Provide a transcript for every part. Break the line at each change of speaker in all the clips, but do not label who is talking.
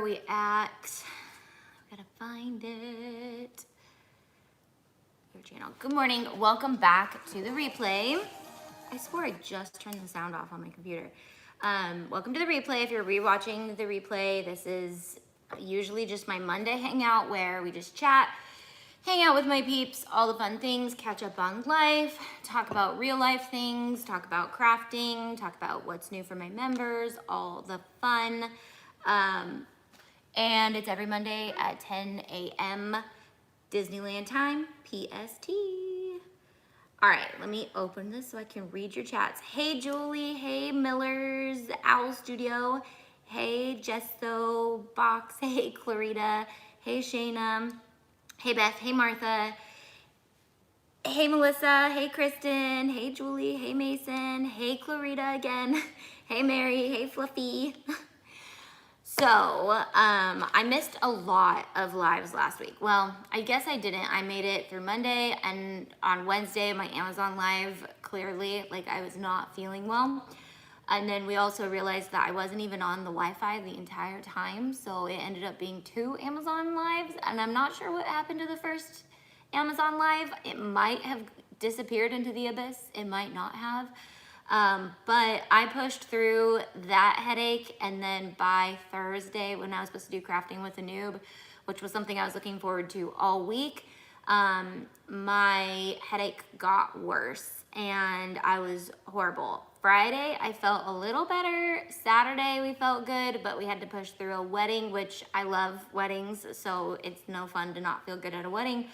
we at? I gotta find it. Your channel. Good morning. Welcome back to the replay. I swore I just turned the sound off on my computer. Welcome to the replay. If you're rewatching the replay, this is usually just my Monday hangout where we just chat, hang out with my peeps, all the fun things, catch up on life, talk about real life things, talk about crafting, talk about what's new for my members, all the fun. And it's every Monday at 10 a.m. Disneyland time, PST. All right, let me open this so I can read your chats. Hey, Julie. Hey, Miller's Owl Studio. Hey, Jesso Box. Hey, Clarita. Hey, Shayna. Hey, Beth. Hey, Martha. Hey, Melissa. Hey, Kristen. Hey, Julie. Hey, Mason. Hey, Clarita again. Hey, Mary. Hey, Fluffy. So, I missed a lot of lives last week. Well, I guess I didn't. I made it through Monday, and on Wednesday, my Amazon Live, clearly, like, I was not feeling well. And then we also realized that I wasn't even on the Wi-Fi the entire time, so it ended up being 2 Amazon Lives, and I'm not sure what happened to the first Amazon Live. It might have disappeared into the abyss. It might not have. But I pushed through that headache, and then by Thursday, when I was supposed to do crafting with a noob, which was something I was looking forward to all week, my headache got worse and I was horrible. Friday, I felt a little better. Saturday, we felt good, but we had to push through a wedding, which I love weddings, so it's no fun to not feel good at a wedding.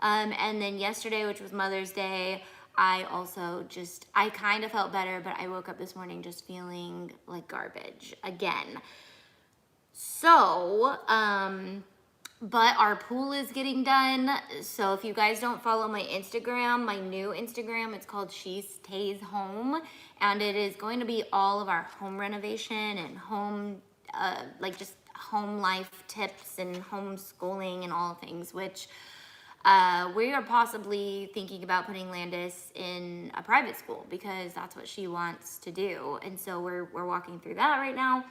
And then yesterday, which was Mother's Day, I kind of felt better, but I woke up this morning just feeling like garbage again. So, but our pool is getting done. So if you guys don't follow my Instagram, my new Instagram, it's called She Stays Home. And it is going to be all of our home renovation and home, like just home life tips and homeschooling and all things, which we are possibly thinking about putting Landis in a private school because that's what she wants to do. And so we're walking through that right now.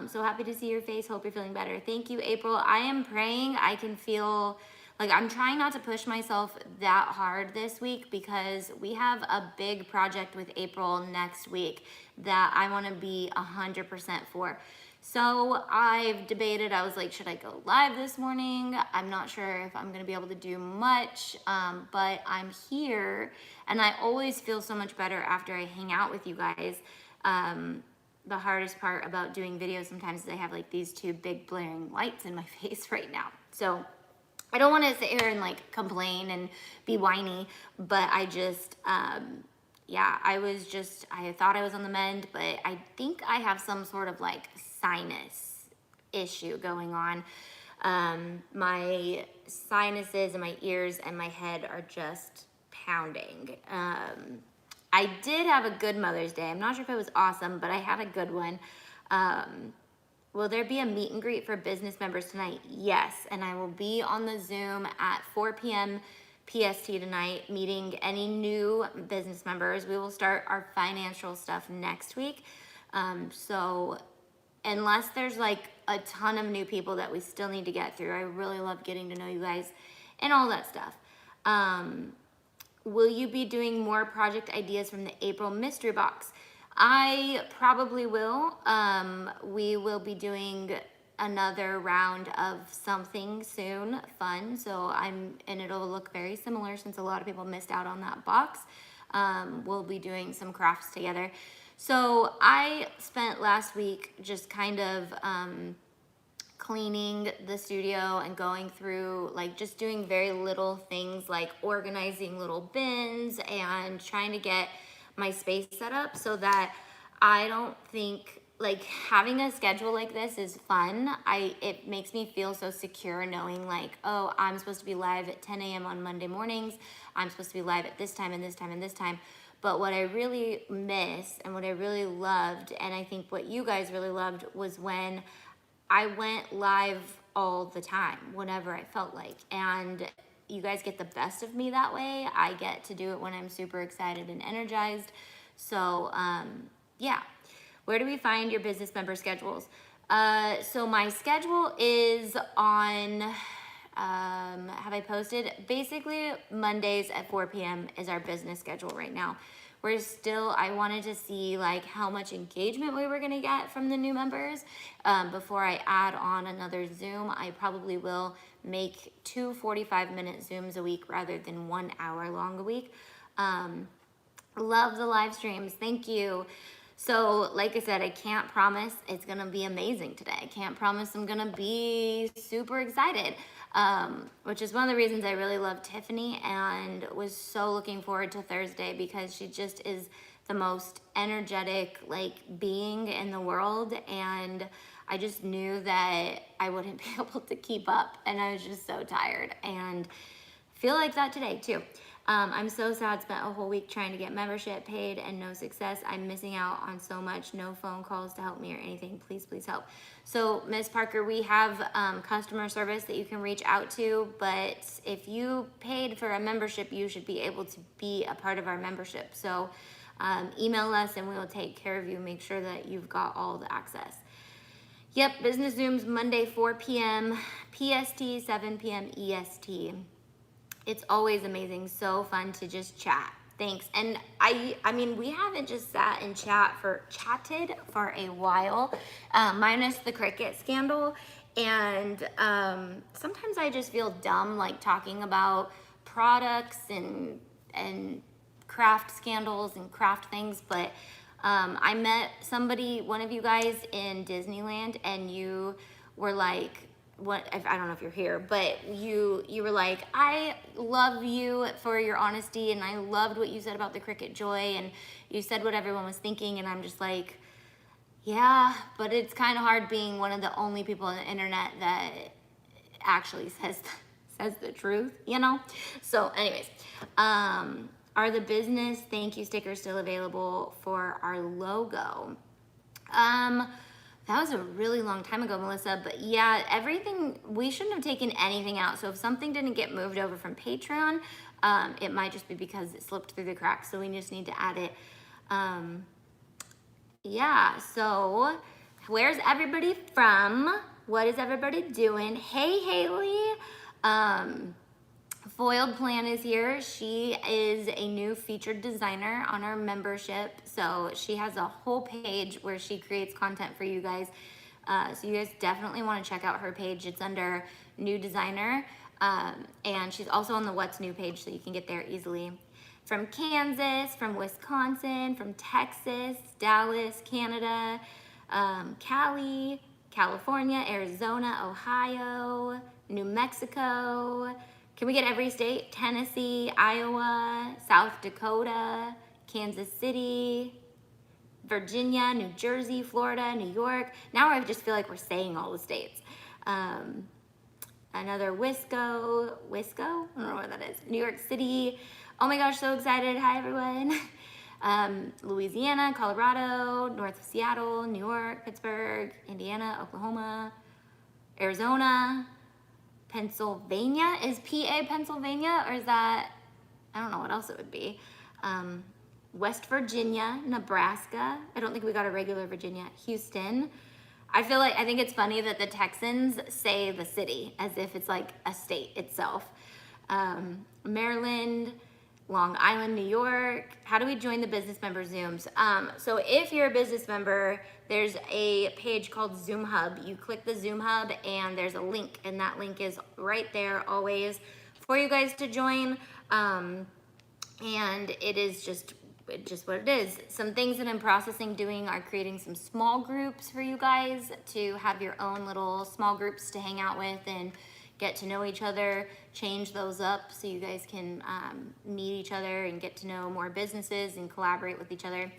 So happy to see your face. Hope you're feeling better. Thank you, April. I am praying. I can feel like I'm trying not to push myself that hard this week because we have a big project with April next week that I want to be 100% for. So I've debated, I was like, should I go live this morning? I'm not sure if I'm gonna be able to do much, but I'm here and I always feel so much better after I hang out with you guys. The hardest part about doing videos sometimes is I have like these 2 big blaring lights in my face right now. So I don't wanna sit here and like complain and be whiny, but I just, yeah, I thought I was on the mend, but I think I have some sort of like sinus issue going on. My sinuses and my ears and my head are just pounding. I did have a good Mother's Day. I'm not sure if it was awesome, but I had a good one. Will there be a meet and greet for business members tonight? Yes, and I will be on the Zoom at 4 p.m. PST tonight, meeting any new business members. We will start our financial stuff next week. So unless there's like a ton of new people that we still need to get through, I really love getting to know you guys and all that stuff. Will you be doing more project ideas from the April mystery box? I probably will. We will be doing another round of something soon, fun. So and it'll look very similar since a lot of people missed out on that box. We'll be doing some crafts together. So I spent last week just kind of cleaning the studio and going through like just doing very little things like organizing little bins and trying to get my space set up so that I don't think like having a schedule like this is fun. It makes me feel so secure knowing like, oh, I'm supposed to be live at 10 a.m. on Monday mornings. I'm supposed to be live at this time and this time and this time. But what I really miss and what I really loved, and I think what you guys really loved, was when I went live all the time, whenever I felt like. And you guys get the best of me that way. I get to do it when I'm super excited and energized. So, yeah. Where do we find your business member schedules? So my schedule is on, have I posted? Basically, Mondays at 4 p.m. is our business schedule right now. I wanted to see like how much engagement we were gonna get from the new members. Before I add on another Zoom, I probably will make 2 45-minute Zooms a week rather than 1 hour long a week. Love the live streams, thank you. So like I said, I can't promise it's gonna be amazing today. I can't promise I'm gonna be super excited, which is one of the reasons I really love Tiffany and was so looking forward to Thursday, because she just is the most energetic like being in the world, and I just knew that I wouldn't be able to keep up, and I was just so tired, and feel like that today too. I'm so sad, spent a whole week trying to get membership paid and no success. I'm missing out on so much, no phone calls to help me or anything. Please, please help. So Ms. Parker, we have customer service that you can reach out to, but if you paid for a membership, you should be able to be a part of our membership. So email us and we will take care of you, make sure that you've got all the access. Yep, business Zooms Monday 4 p.m. PST, 7 p.m. EST. It's always amazing, so fun to just chat. Thanks. And I mean, we haven't just sat and chatted for a while, minus the Cricut scandal. And sometimes I just feel dumb, like talking about products and craft scandals and craft things. But I met somebody, one of you guys in Disneyland, and you were like, I don't know if you're here, but you were like, I love you for your honesty, and I loved what you said about the Cricut Joy, and you said what everyone was thinking, and I'm just like, yeah, but it's kind of hard being one of the only people on the internet that actually says the truth, you know? So anyways, are the business thank you stickers still available for our logo? That was a really long time ago, Melissa, but yeah, everything, we shouldn't have taken anything out. So if something didn't get moved over from Patreon, it might just be because it slipped through the cracks, so we just need to add it. Yeah, so where's everybody from? What is everybody doing? Hey, Haley. Foiled Plan is here. She is a new featured designer on our membership. So she has a whole page where she creates content for you guys. So you guys definitely want to check out her page. It's under new designer. And she's also on the what's new page, so you can get there easily. From Kansas, from Wisconsin, from Texas, Dallas, Canada, Cali, California, Arizona, Ohio, New Mexico. Can we get every state? Tennessee, Iowa, South Dakota, Kansas City, Virginia, New Jersey, Florida, New York. Now I just feel like we're saying all the states. Another Wisco, I don't know what that is. New York City. Oh my gosh, so excited. Hi, everyone. Louisiana, Colorado, North of Seattle, New York, Pittsburgh, Indiana, Oklahoma, Arizona, Pennsylvania. Is PA Pennsylvania, or is that, I don't know what else it would be. West Virginia, Nebraska. I don't think we got a regular Virginia. Houston. I think it's funny that the Texans say the city as if it's like a state itself. Maryland, Long Island, New York. How do we join the business member Zooms? So if you're a business member, there's a page called Zoom Hub. You click the Zoom Hub and there's a link, and that link is right there always for you guys to join. And it is just what it is. Some things that I'm processing doing are creating some small groups for you guys to have your own little small groups to hang out with and get to know each other, change those up so you guys can meet each other and get to know more businesses and collaborate with each other.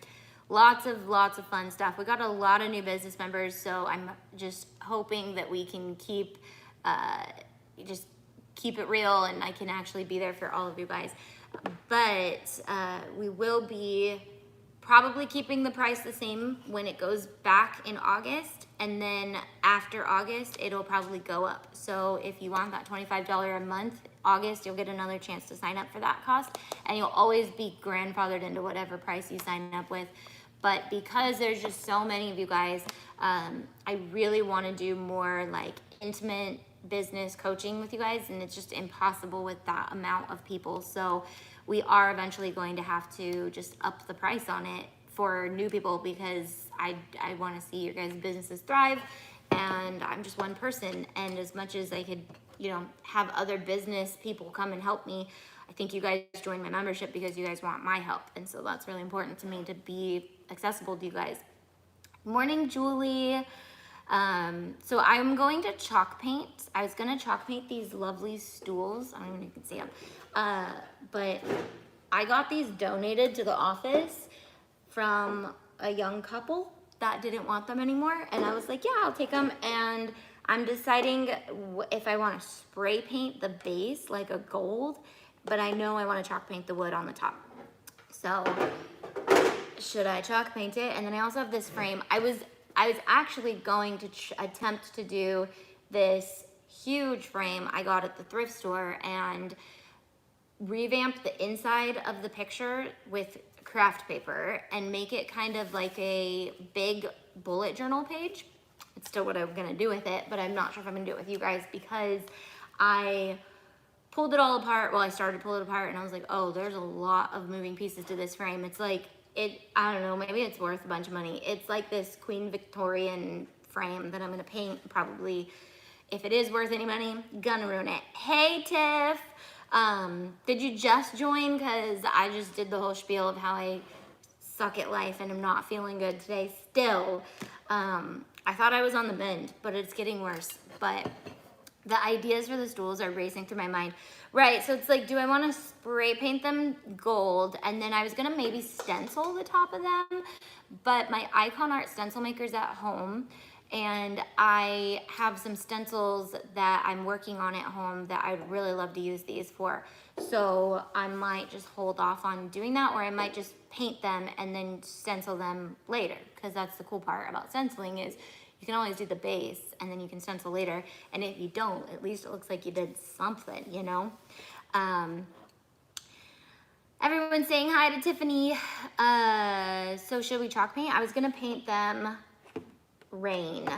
Lots of fun stuff. We got a lot of new business members, so I'm just hoping that we can keep it real and I can actually be there for all of you guys. But we will be probably keeping the price the same when it goes back in August, and then after August it'll probably go up. So if you want that $25 a month, August, you'll get another chance to sign up for that cost, and you'll always be grandfathered into whatever price you sign up with. But because there's just so many of you guys, I really want to do more like intimate business coaching with you guys, and it's just impossible with that amount of people. So we are eventually going to have to just up the price on it for new people, because I want to see your guys' businesses thrive, and I'm just one person. And as much as I could, you know, have other business people come and help me, I think you guys join my membership because you guys want my help. And so that's really important to me, to be accessible to you guys. Morning, Julie. So I'm going to chalk paint. I was gonna chalk paint these lovely stools. I don't even know if you can see them. But I got these donated to the office from a young couple that didn't want them anymore. And I was like, yeah, I'll take them. And I'm deciding if I want to spray paint the base like a gold, but I know I want to chalk paint the wood on the top. So should I chalk paint it? And then I also have this frame. I was actually going to attempt to do this huge frame I got at the thrift store and revamp the inside of the picture with craft paper and make it kind of like a big bullet journal page. It's still what I'm gonna do with it, but I'm not sure if I'm gonna do it with you guys, because I pulled it all apart. Well, I started to pull it apart and I was like, oh, there's a lot of moving pieces to this frame. It's like, I don't know, maybe it's worth a bunch of money. It's like this Queen Victorian frame that I'm gonna paint probably. If it is worth any money, gonna ruin it. Hey, Tiff. Did you just join? Because I just did the whole spiel of how I suck at life and I'm not feeling good today still. I thought I was on the mend, but it's getting worse. But the ideas for the stools are racing through my mind. Right, so it's like, do I want to spray paint them gold? And then I was gonna maybe stencil the top of them, but my Icon Art stencil maker's at home, and I have some stencils that I'm working on at home that I'd really love to use these for. So I might just hold off on doing that, or I might just paint them and then stencil them later, because that's the cool part about stenciling is you can always do the base and then you can stencil later. And if you don't, at least it looks like you did something, you know? Everyone's saying hi to Tiffany. So should we chalk paint? I was gonna paint them Rain,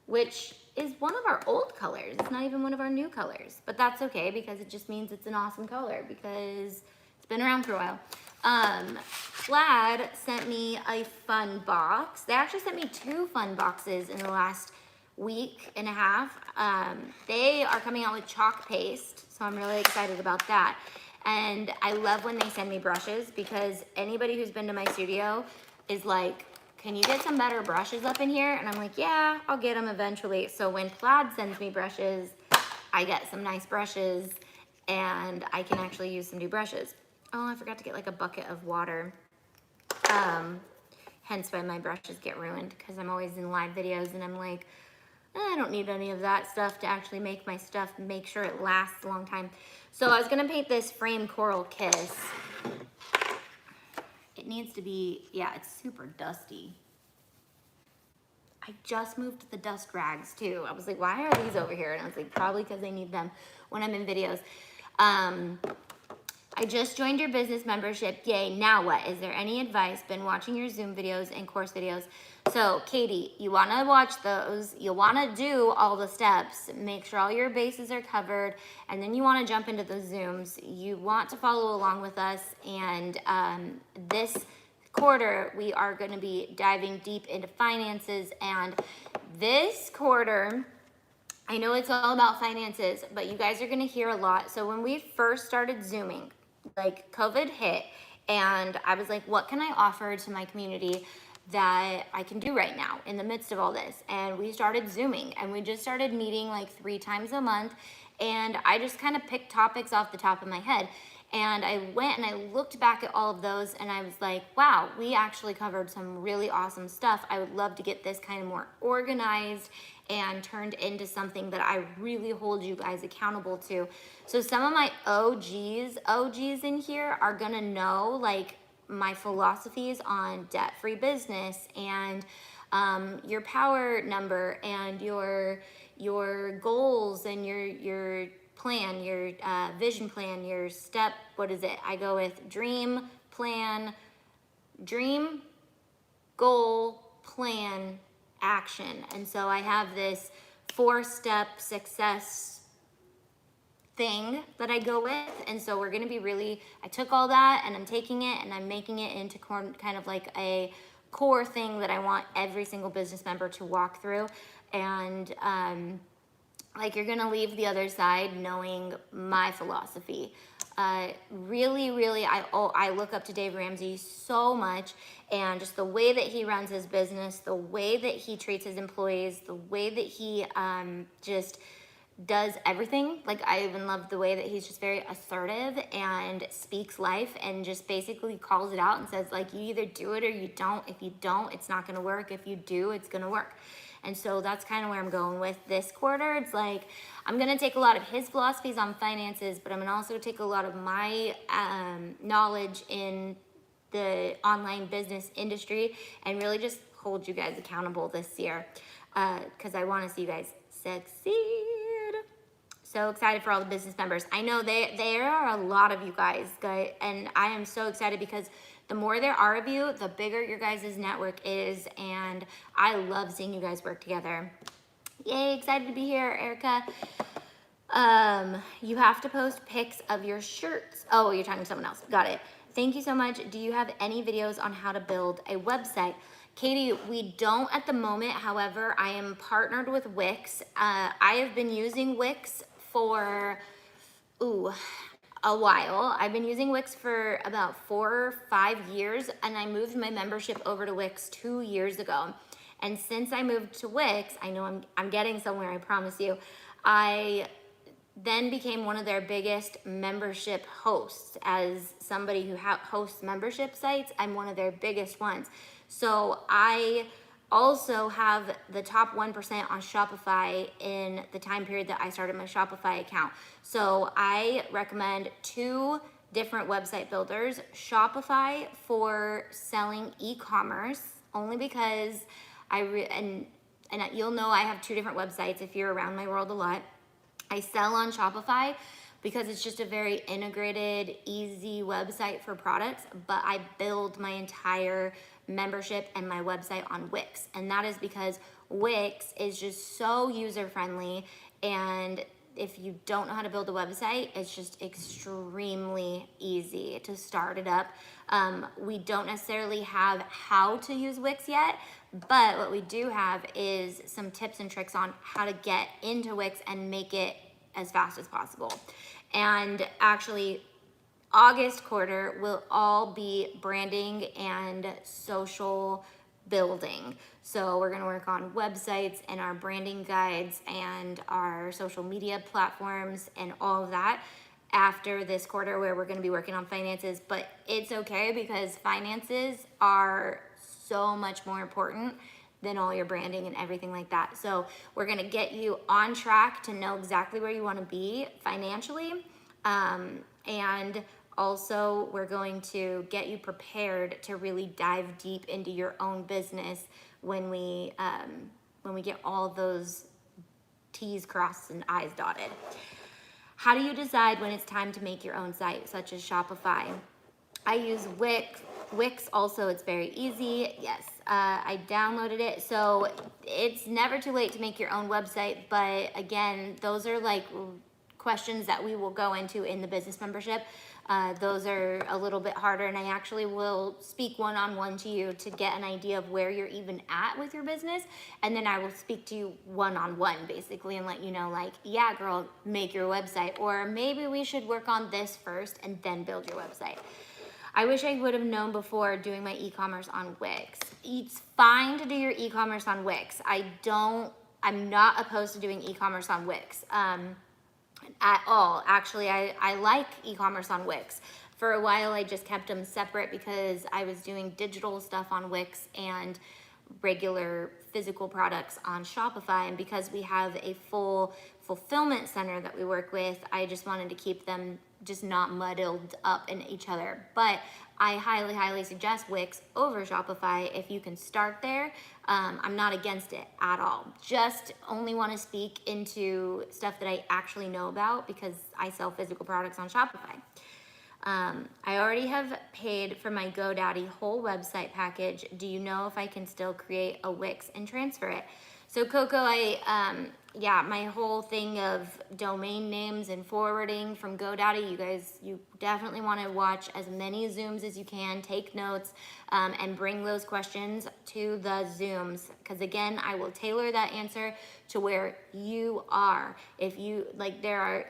which is one of our old colors. It's not even one of our new colors, but that's okay because it just means it's an awesome color because it's been around for a while. Plaid sent me a fun box. They actually sent me 2 fun boxes in the last week and a half. They are coming out with chalk paste, so I'm really excited about that. And I love when they send me brushes, because anybody who's been to my studio is like, can you get some better brushes up in here? And I'm like, yeah, I'll get them eventually. So when Plaid sends me brushes, I get some nice brushes and I can actually use some new brushes. Oh, I forgot to get like a bucket of water. Hence why my brushes get ruined, because I'm always in live videos and I'm like, I don't need any of that stuff to actually make my stuff, make sure it lasts a long time. So I was gonna paint this frame Coral Kiss. It needs to be, yeah, it's super dusty. I just moved the dust rags too. I was like, why are these over here? And I was like, probably because I need them when I'm in videos. I just joined your business membership. Yay, now what? Is there any advice? Been watching your Zoom videos and course videos. So Katie, you wanna watch those. You wanna do all the steps. Make sure all your bases are covered. And then you wanna jump into the Zooms. You want to follow along with us. And this quarter, we are gonna be diving deep into finances. And this quarter, I know it's all about finances, but you guys are gonna hear a lot. So when we first started Zooming, like COVID hit, and I was like, what can I offer to my community that I can do right now in the midst of all this? And we started Zooming, and we just started meeting like 3 times a month, and I just kind of picked topics off the top of my head. And I went and I looked back at all of those and I was like, wow, we actually covered some really awesome stuff. I would love to get this kind of more organized and turned into something that I really hold you guys accountable to. So some of my OGs in here are gonna know like my philosophies on debt-free business and your power number and your goals and your plan, your vision plan, your step, what is it? I go with dream, plan, dream, goal, plan, action. And so I have this 4-step success thing that I go with. And so we're gonna be really, I took all that and I'm taking it and I'm making it into kind of like a core thing that I want every single business member to walk through. And like, you're gonna leave the other side knowing my philosophy. Really, I look up to Dave Ramsey so much, and just the way that he runs his business, the way that he treats his employees, the way that he just does everything. Like, I even love the way that he's just very assertive and speaks life and just basically calls it out and says, like, you either do it or you don't. If you don't, it's not gonna work. If you do, it's gonna work. And so that's kind of where I'm going with this quarter. It's like, I'm gonna take a lot of his philosophies on finances, but I'm gonna also take a lot of my knowledge in the online business industry and really just hold you guys accountable this year, because I wanna see you guys succeed. So excited for all the business members. I know there are a lot of you guys, and I am so excited because the more there are of you, the bigger your guys' network is, and I love seeing you guys work together. Yay, excited to be here, Erica. You have to post pics of your shirts. Oh, you're talking to someone else. Got it. Thank you so much. Do you have any videos on how to build a website? Katie, we don't at the moment. However, I am partnered with Wix. I have been using Wix for, a while. I've been using Wix for about 4 or 5 years, and I moved my membership over to Wix 2 years ago. And since I moved to Wix, I know I'm getting somewhere, I promise you, I then became one of their biggest membership hosts. As somebody who hosts membership sites, I'm one of their biggest ones. So I also have the top 1% on Shopify in the time period that I started my Shopify account. So I recommend 2 different website builders. Shopify for selling e-commerce, only because and you'll know I have 2 different websites if you're around my world a lot. I sell on Shopify because it's just a very integrated, easy website for products, but I build my entire membership and my website on Wix. And that is because Wix is just so user-friendly, and if you don't know how to build a website, it's just extremely easy to start it up. We don't necessarily have how to use Wix yet, but what we do have is some tips and tricks on how to get into Wix and make it as fast as possible. And actually, August quarter will all be branding and social building. So we're gonna work on websites and our branding guides and our social media platforms and all of that after this quarter, where we're gonna be working on finances. But it's okay, because finances are so much more important than all your branding and everything like that. So we're gonna get you on track to know exactly where you wanna be financially. And also, we're going to get you prepared to really dive deep into your own business when we get all those T's crossed and I's dotted. How do you decide when it's time to make your own site, such as Shopify? I use Wix. Wix also, it's very easy. Yes, I downloaded it. So it's never too late to make your own website. But again, those are like questions that we will go into in the business membership. Those are a little bit harder, and I actually will speak one-on-one to you to get an idea of where you're even at with your business, and then I will speak to you one-on-one basically and let you know, like, yeah girl, make your website, or maybe we should work on this first and then build your website. I wish I would have known before doing my e-commerce on Wix. It's fine to do your e-commerce on Wix. I'm not opposed to doing e-commerce on Wix. At all. Actually, I like e-commerce on Wix. For a while, I just kept them separate because I was doing digital stuff on Wix and regular physical products on Shopify. And because we have a full fulfillment center that we work with, I just wanted to keep them just not muddled up in each other. But I highly, highly suggest Wix over Shopify if you can start there. I'm not against it at all. Just only want to speak into stuff that I actually know about because I sell physical products on Shopify. I already have paid for my GoDaddy whole website package. Do you know if I can still create a Wix and transfer it? So Coco, yeah, my whole thing of domain names and forwarding from GoDaddy, you guys, you definitely want to watch as many Zooms as you can, take notes, and bring those questions to the Zooms. Because again, I will tailor that answer to where you are. If you, like,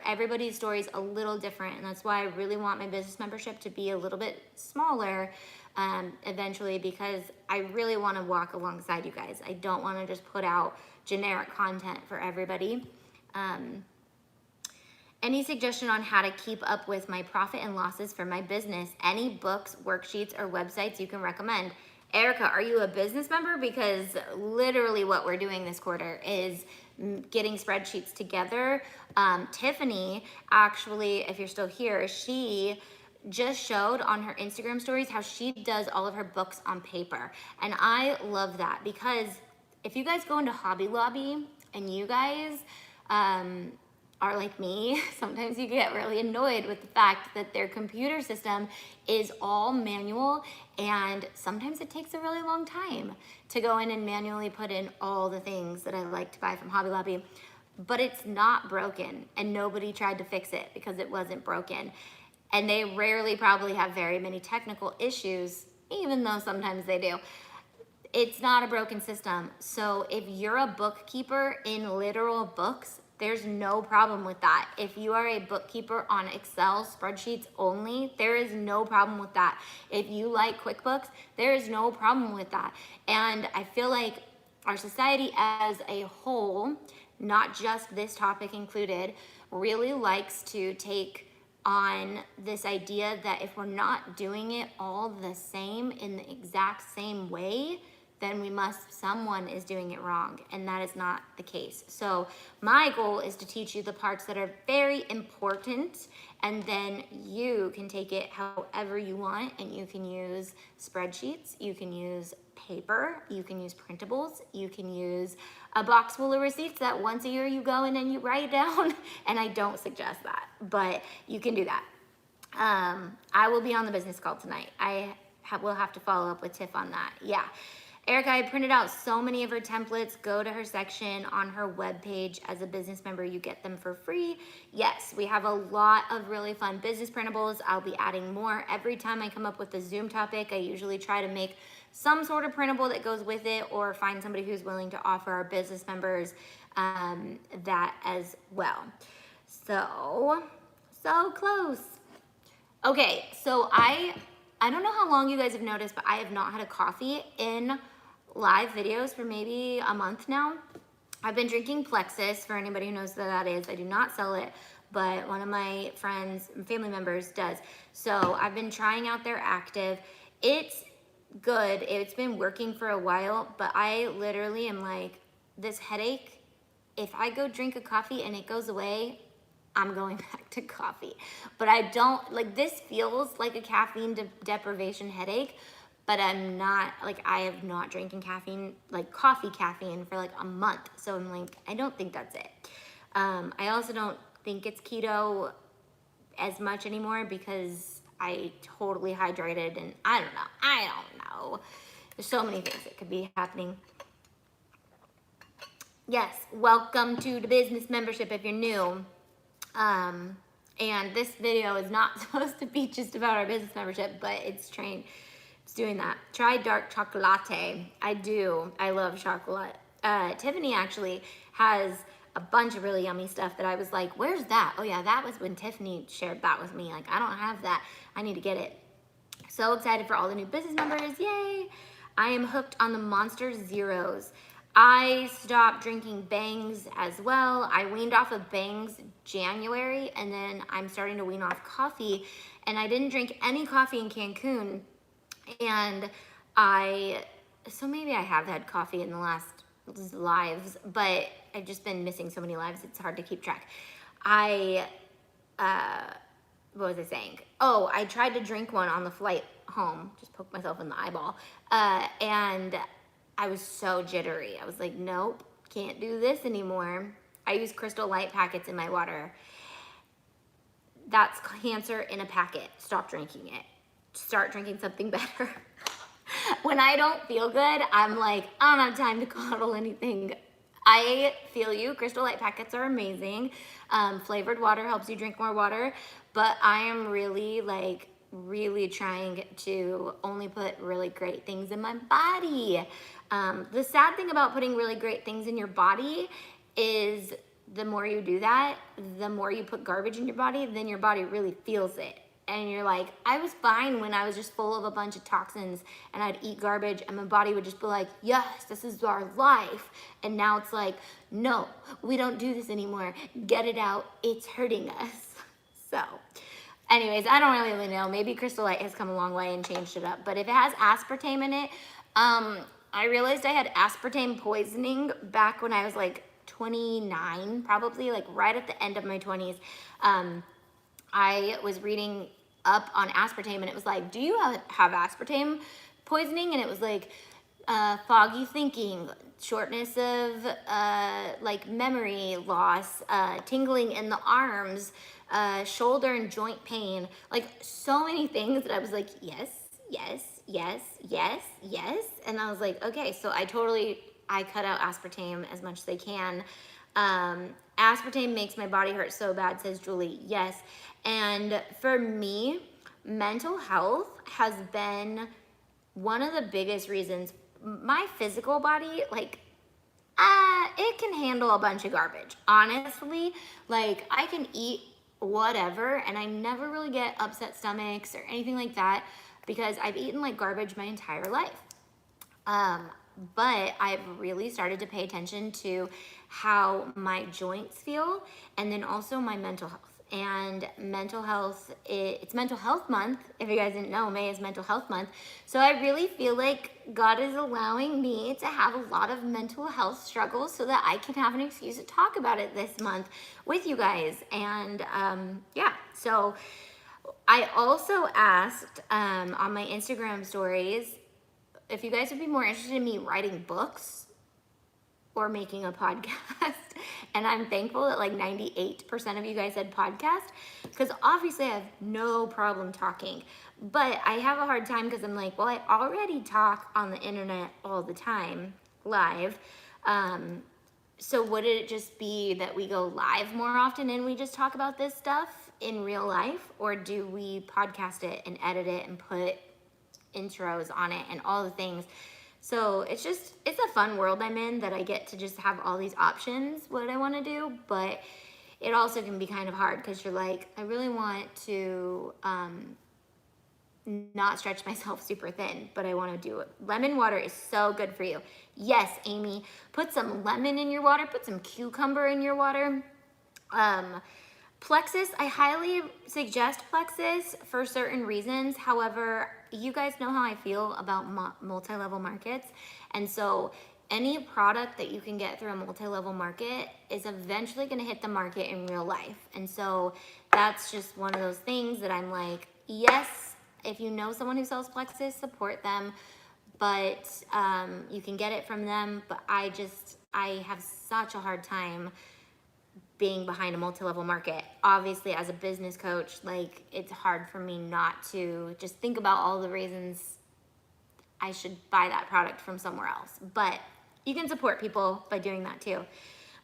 everybody's story is a little different, and that's why I really want my business membership to be a little bit smaller eventually, because I really want to walk alongside you guys. I don't want to just put out generic content for everybody. Any suggestion on how to keep up with my profit and losses for my business? Any books, worksheets, or websites you can recommend? Erica, are you a business member? Because literally what we're doing this quarter is getting spreadsheets together. Tiffany, actually, if you're still here, she just showed on her Instagram stories how she does all of her books on paper. And I love that, because if you guys go into Hobby Lobby and you guys are like me, sometimes you get really annoyed with the fact that their computer system is all manual, and sometimes it takes a really long time to go in and manually put in all the things that I like to buy from Hobby Lobby. But it's not broken, and nobody tried to fix it because it wasn't broken. And they rarely probably have very many technical issues, even though sometimes they do. It's not a broken system. So if you're a bookkeeper in literal books, there's no problem with that. If you are a bookkeeper on Excel spreadsheets only, there is no problem with that. If you like QuickBooks, there is no problem with that. And I feel like our society as a whole, not just this topic included, really likes to take on this idea that if we're not doing it all the same in the exact same way, then someone is doing it wrong, and that is not the case. So my goal is to teach you the parts that are very important, and then you can take it however you want, and you can use spreadsheets, you can use paper, you can use printables, you can use a box full of receipts that once a year you go in and you write down, and I don't suggest that, but you can do that. I will be on the business call tonight. Will have to follow up with Tiff on that. Yeah. Erica, I printed out so many of her templates. Go to her section on her webpage. As a business member, you get them for free. Yes, we have a lot of really fun business printables. I'll be adding more every time I come up with a Zoom topic. I usually try to make some sort of printable that goes with it, or find somebody who's willing to offer our business members that as well. So close. Okay, so I don't know how long you guys have noticed, but I have not had a coffee in live videos for maybe a month now. I've been drinking Plexus, for anybody who knows what that is. I do not sell it, but one of my friends, family members does. So I've been trying out their Active. It's good. It's been working for a while, but I literally am like, this headache, if I go drink a coffee and it goes away, I'm going back to coffee. But I don't, like, this feels like a caffeine deprivation headache, but I'm not, like, I have not drinking caffeine, like coffee caffeine, for like a month. So I'm like, I don't think that's it. I also don't think it's keto as much anymore, because I totally hydrated, and I don't know. There's so many things that could be happening. Yes, welcome to the business membership if you're new. And this video is not supposed to be just about our business membership, but it's doing that. Try dark chocolate. I do. I love chocolate. Tiffany actually has a bunch of really yummy stuff that I was like, where's that? Oh yeah, that was when Tiffany shared that with me. Like, I don't have that. I need to get it. So excited for all the new business members. Yay. I am hooked on the Monster Zeros. I stopped drinking Bangs as well. I weaned off of Bangs January, and then I'm starting to wean off coffee. And I didn't drink any coffee in Cancun. And so maybe I have had coffee in the last lives, but I've just been missing so many lives, it's hard to keep track. What was I saying? Oh, I tried to drink one on the flight home, just poked myself in the eyeball, and I was so jittery. I was like, nope, can't do this anymore. I use Crystal Light packets in my water. that's cancer in a packet. Stop drinking it. Start drinking something better. When I don't feel good, I'm like, I don't have time to coddle anything. I feel you. Crystal Light packets are amazing. Flavored water helps you drink more water, but I am really trying to only put really great things in my body. The sad thing about putting really great things in your body is the more you do that, the more you put garbage in your body, then your body really feels it. And you're like, I was fine when I was just full of a bunch of toxins and I'd eat garbage and my body would just be like, yes, this is our life. And now it's like, no, we don't do this anymore. Get it out. It's hurting us. So anyways, I don't really know. Maybe Crystal Light has come a long way and changed it up. But if it has aspartame in it, I realized I had aspartame poisoning back when I was like 29, probably like right at the end of my 20s. I was reading up on aspartame and it was like, do you have aspartame poisoning? And it was like foggy thinking, shortness of like memory loss, tingling in the arms, shoulder and joint pain, like so many things that I was like, yes, yes, yes, yes, yes. And I was like, okay, so I cut out aspartame as much as I can. Aspartame makes my body hurt so bad, says Julie. Yes. And for me, mental health has been one of the biggest reasons. My physical body, like, it can handle a bunch of garbage. Honestly, like I can eat whatever and I never really get upset stomachs or anything like that because I've eaten like garbage my entire life. But I've really started to pay attention to how my joints feel and then also my mental health. And mental health, it's Mental Health Month. If you guys didn't know, May is Mental Health Month. So I really feel like God is allowing me to have a lot of mental health struggles so that I can have an excuse to talk about it this month with you guys. And yeah, so I also asked on my Instagram stories if you guys would be more interested in me writing books or making a podcast. And I'm thankful that like 98% of you guys said podcast, because obviously I have no problem talking, but I have a hard time because I'm like, well, I already talk on the internet all the time, live. So would it just be that we go live more often and we just talk about this stuff in real life? Or do we podcast it and edit it and put intros on it and all the things? So it's a fun world I'm in that I get to just have all these options, what I want to do, but it also can be kind of hard because you're like, I really want to not stretch myself super thin, but I want to do it. Lemon water is so good for you. Yes, Amy, put some lemon in your water, put some cucumber in your water. Plexus, I highly suggest Plexus for certain reasons. However, you guys know how I feel about multi-level markets. And so any product that you can get through a multi-level market is eventually going to hit the market in real life. And so that's just one of those things that I'm like, yes, if you know someone who sells Plexus, support them. But you can get it from them. But I have such a hard time being behind a multi-level market. Obviously, as a business coach, like it's hard for me not to just think about all the reasons I should buy that product from somewhere else. But you can support people by doing that too.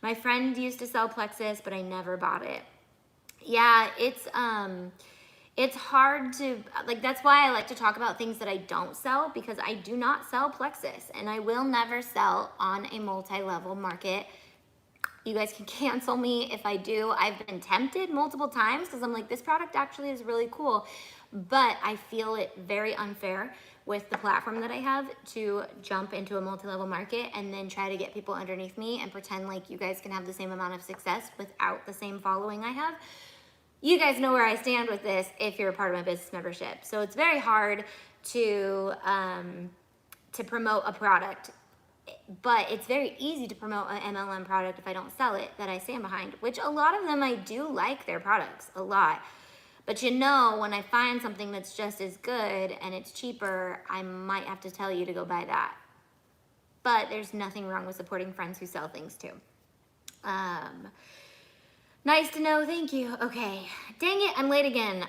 My friend used to sell Plexus, but I never bought it. Yeah, it's hard to, like, that's why I like to talk about things that I don't sell, because I do not sell Plexus and I will never sell on a multi-level market. You guys can cancel me if I do. I've been tempted multiple times because I'm like, this product actually is really cool, but I feel it very unfair with the platform that I have to jump into a multi-level market and then try to get people underneath me and pretend like you guys can have the same amount of success without the same following I have. You guys know where I stand with this if you're a part of my business membership. So it's very hard to promote a product, but it's very easy to promote an MLM product if I don't sell it that I stand behind, which a lot of them I do like their products a lot. But you know, when I find something that's just as good and it's cheaper, I might have to tell you to go buy that. But there's nothing wrong with supporting friends who sell things too. Nice to know, thank you. Okay, dang it, I'm late again.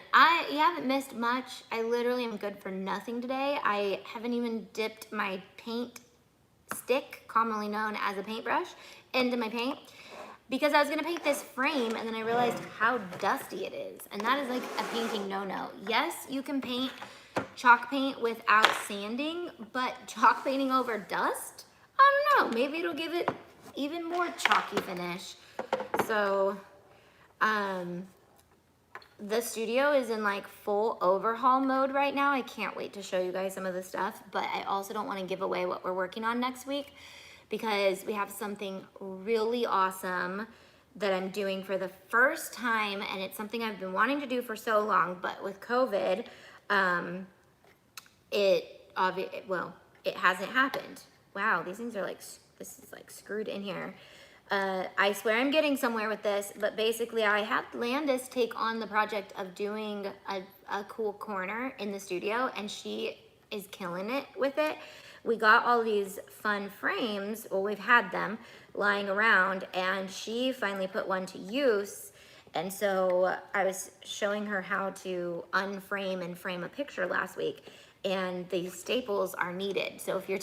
You haven't missed much. I literally am good for nothing today. I haven't even dipped my paint stick, commonly known as a paintbrush, into my paint because I was gonna paint this frame and then I realized how dusty it is. And that is like a painting no-no. Yes, you can paint chalk paint without sanding, but chalk painting over dust? I don't know, maybe it'll give it even more chalky finish. So, the studio is in like full overhaul mode right now. I can't wait to show you guys some of the stuff, but I also don't want to give away what we're working on next week because we have something really awesome that I'm doing for the first time, and it's something I've been wanting to do for so long, but with COVID, it hasn't happened. Wow, these things are like, this is like screwed in here. I swear I'm getting somewhere with this, but basically I had Landis take on the project of doing a cool corner in the studio, and she is killing it with it. We got all these fun frames, well, we've had them lying around, and she finally put one to use. And so I was showing her how to unframe and frame a picture last week, and these staples are needed. So if you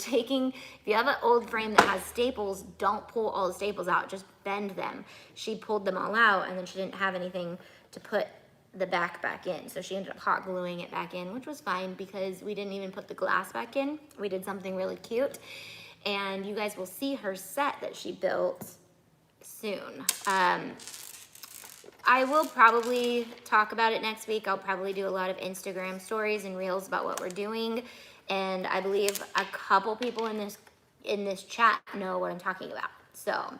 have an old frame that has staples, don't pull all the staples out, just bend them. She pulled them all out, and then she didn't have anything to put the back in. So she ended up hot gluing it back in, which was fine because we didn't even put the glass back in. We did something really cute. And you guys will see her set that she built soon. I will probably talk about it next week. I'll probably do a lot of Instagram stories and reels about what we're doing. And I believe a couple people in this chat know what I'm talking about. So,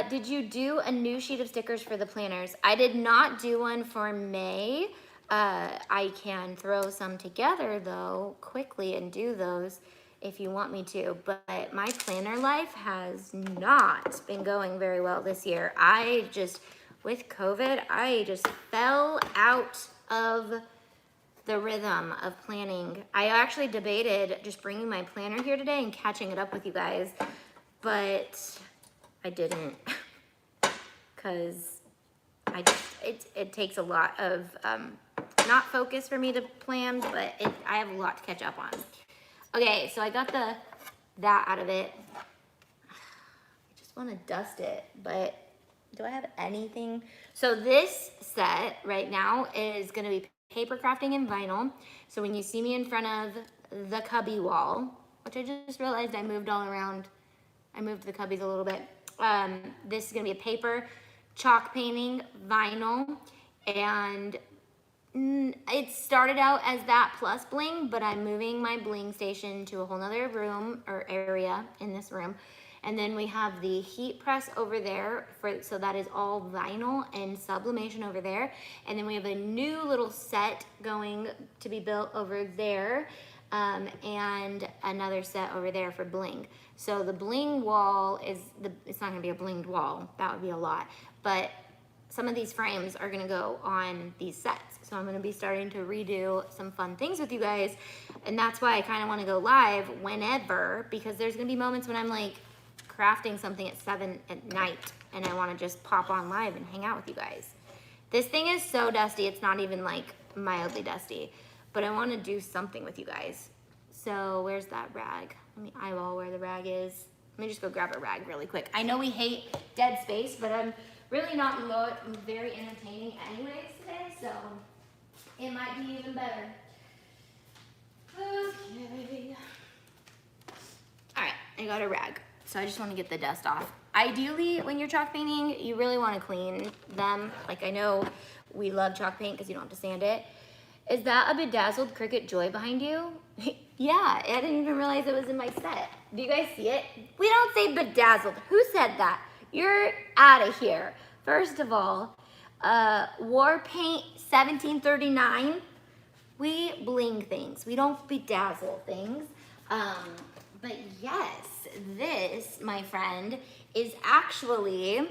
did you do a new sheet of stickers for the planners? I did not do one for May. I can throw some together though quickly and do those if you want me to, but my planner life has not been going very well this year. With COVID, I just fell out of the rhythm of planning. I actually debated just bringing my planner here today and catching it up with you guys, but I didn't, because it takes a lot of, not focus for me to plan, but I have a lot to catch up on. Okay, so I got that out of it. I just want to dust it, but do I have anything? So this set right now is going to be paper crafting and vinyl. So when you see me in front of the cubby wall, which I just realized I moved all around, I moved the cubbies a little bit. This is going to be a paper chalk painting, vinyl, and it started out as that plus bling, but I'm moving my bling station to a whole nother room or area in this room. And then we have the heat press over there, so that is all vinyl and sublimation over there. And then we have a new little set going to be built over there, and another set over there for bling. So the bling wall it's not gonna be a blinged wall, that would be a lot. But some of these frames are gonna go on these sets. So I'm gonna be starting to redo some fun things with you guys. And that's why I kinda wanna go live whenever, because there's gonna be moments when I'm like, crafting something at 7 at night and I want to just pop on live and hang out with you guys. This thing is so dusty, it's not even like mildly dusty, but I want to do something with you guys. So where's that rag? Let me eyeball where the rag is. Let me just go grab a rag really quick. I know we hate dead space, but I'm really not very entertaining anyways today, so it might be even better. Okay. All right, I got a rag. So I just want to get the dust off. Ideally, when you're chalk painting, you really want to clean them. Like, I know we love chalk paint because you don't have to sand it. Is that a bedazzled Cricut Joy behind you? Yeah, I didn't even realize it was in my set. Do you guys see it? We don't say bedazzled. Who said that? You're out of here. First of all, War Paint 1739. We bling things. We don't bedazzle things. But yes, this, my friend, is actually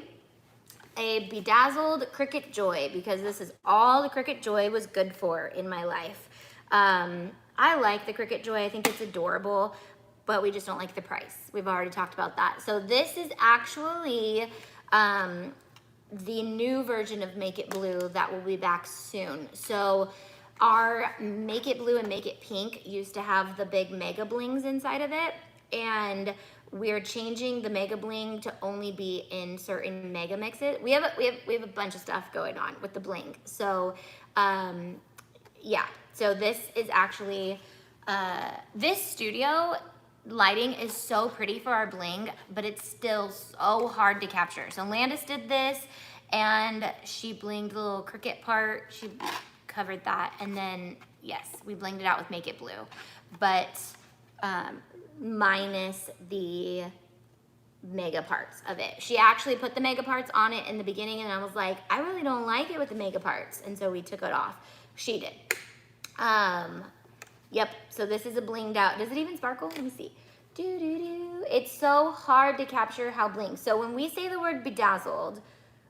a bedazzled Cricut Joy, because this is all the Cricut Joy was good for in my life. I like the Cricut Joy. I think it's adorable, but we just don't like the price. We've already talked about that. So this is actually the new version of Make It Blue that will be back soon. So our Make It Blue and Make It Pink used to have the big mega blings inside of it, and we're changing the mega bling to only be in certain mega mixes. We have a bunch of stuff going on with the bling. So yeah, so this is actually this studio lighting is so pretty for our bling, but it's still so hard to capture. So Landis did this, and she blinged the little Cricut part. She covered that, and then yes, we blinged it out with Make It Blue, but minus the mega parts of it. She actually put the mega parts on it in the beginning, and I was like, I really don't like it with the mega parts, and so we took it off. She did. Yep, so this is a blinged out. Does it even sparkle? Let me see. Doo-doo-doo. It's so hard to capture how bling. So when we say the word bedazzled,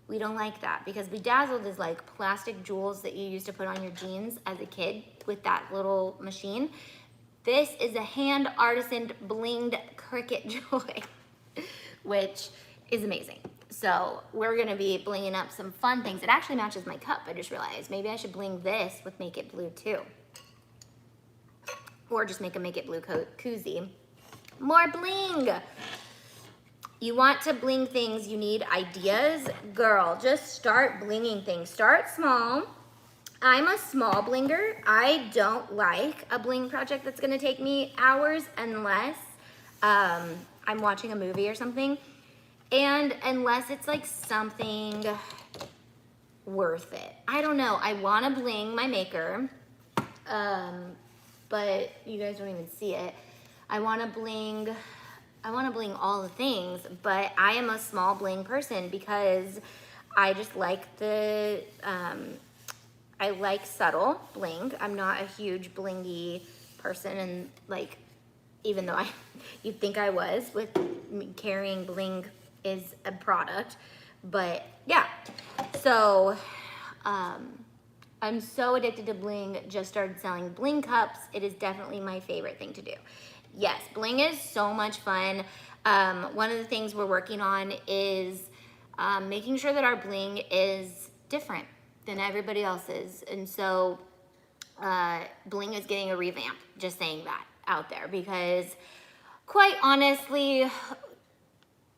we don't like that, because bedazzled is like plastic jewels that you used to put on your jeans as a kid with that little machine. This is a hand artisan blinged Cricut joy, which is amazing. So we're gonna be blinging up some fun things. It actually matches my cup, I just realized. Maybe I should bling this with Make It Blue too. Or just make a Make It Blue koozie. More bling. You want to bling things, you need ideas. Girl, just start blinging things. Start small. I'm a small blinger. I don't like a bling project that's gonna take me hours unless I'm watching a movie or something. And unless it's like something worth it. I don't know, I wanna bling my maker. But you guys don't even see it. I wanna bling all the things, but I am a small bling person because I just like the, I like subtle bling. I'm not a huge blingy person, and like, even though you'd think I was with carrying bling is a product, but yeah. So, I'm so addicted to bling, just started selling bling cups. It is definitely my favorite thing to do. Yes, bling is so much fun. One of the things we're working on is making sure that our bling is different than everybody else's. And so bling is getting a revamp, just saying that out there, because quite honestly,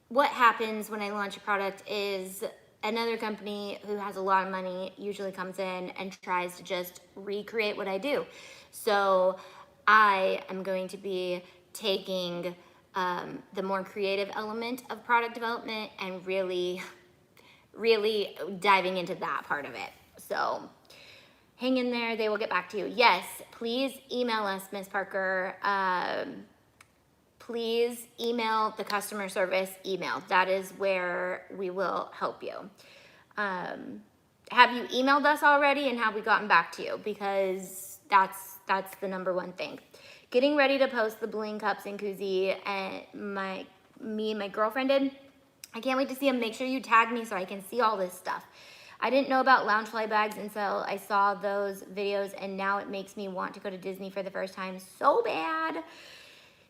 what happens when I launch a product is another company who has a lot of money usually comes in and tries to just recreate what I do. So I am going to be taking the more creative element of product development and really diving into that part of it. So hang in there, they will get back to you. Yes, please email us, Miss Parker. Please email the customer service email. That is where we will help you. Have you emailed us already, and have we gotten back to you? Because that's the number one thing. Getting ready to post the bling cups and koozie, and me and my girlfriend did. I can't wait to see them. Make sure you tag me so I can see all this stuff. I didn't know about Loungefly bags until I saw those videos, and now it makes me want to go to Disney for the first time so bad.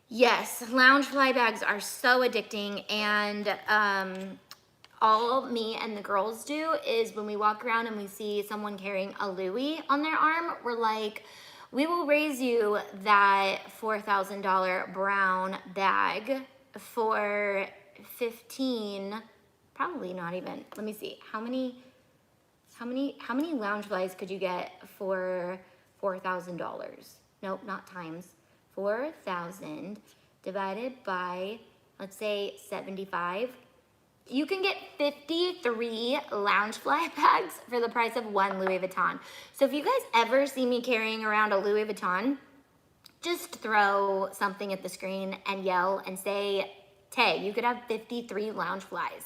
Yes, Loungefly bags are so addicting, and all me and the girls do is when we walk around and we see someone carrying a Louis on their arm, we're like, we will raise you that $4,000 brown bag for 15, probably not even, let me see, how many Loungeflies could you get for $4,000? Nope, not times. 4,000 divided by, let's say 75. You can get 53 Loungefly bags for the price of one Louis Vuitton. So if you guys ever see me carrying around a Louis Vuitton, just throw something at the screen and yell and say, Tay, you could have 53 Loungeflies.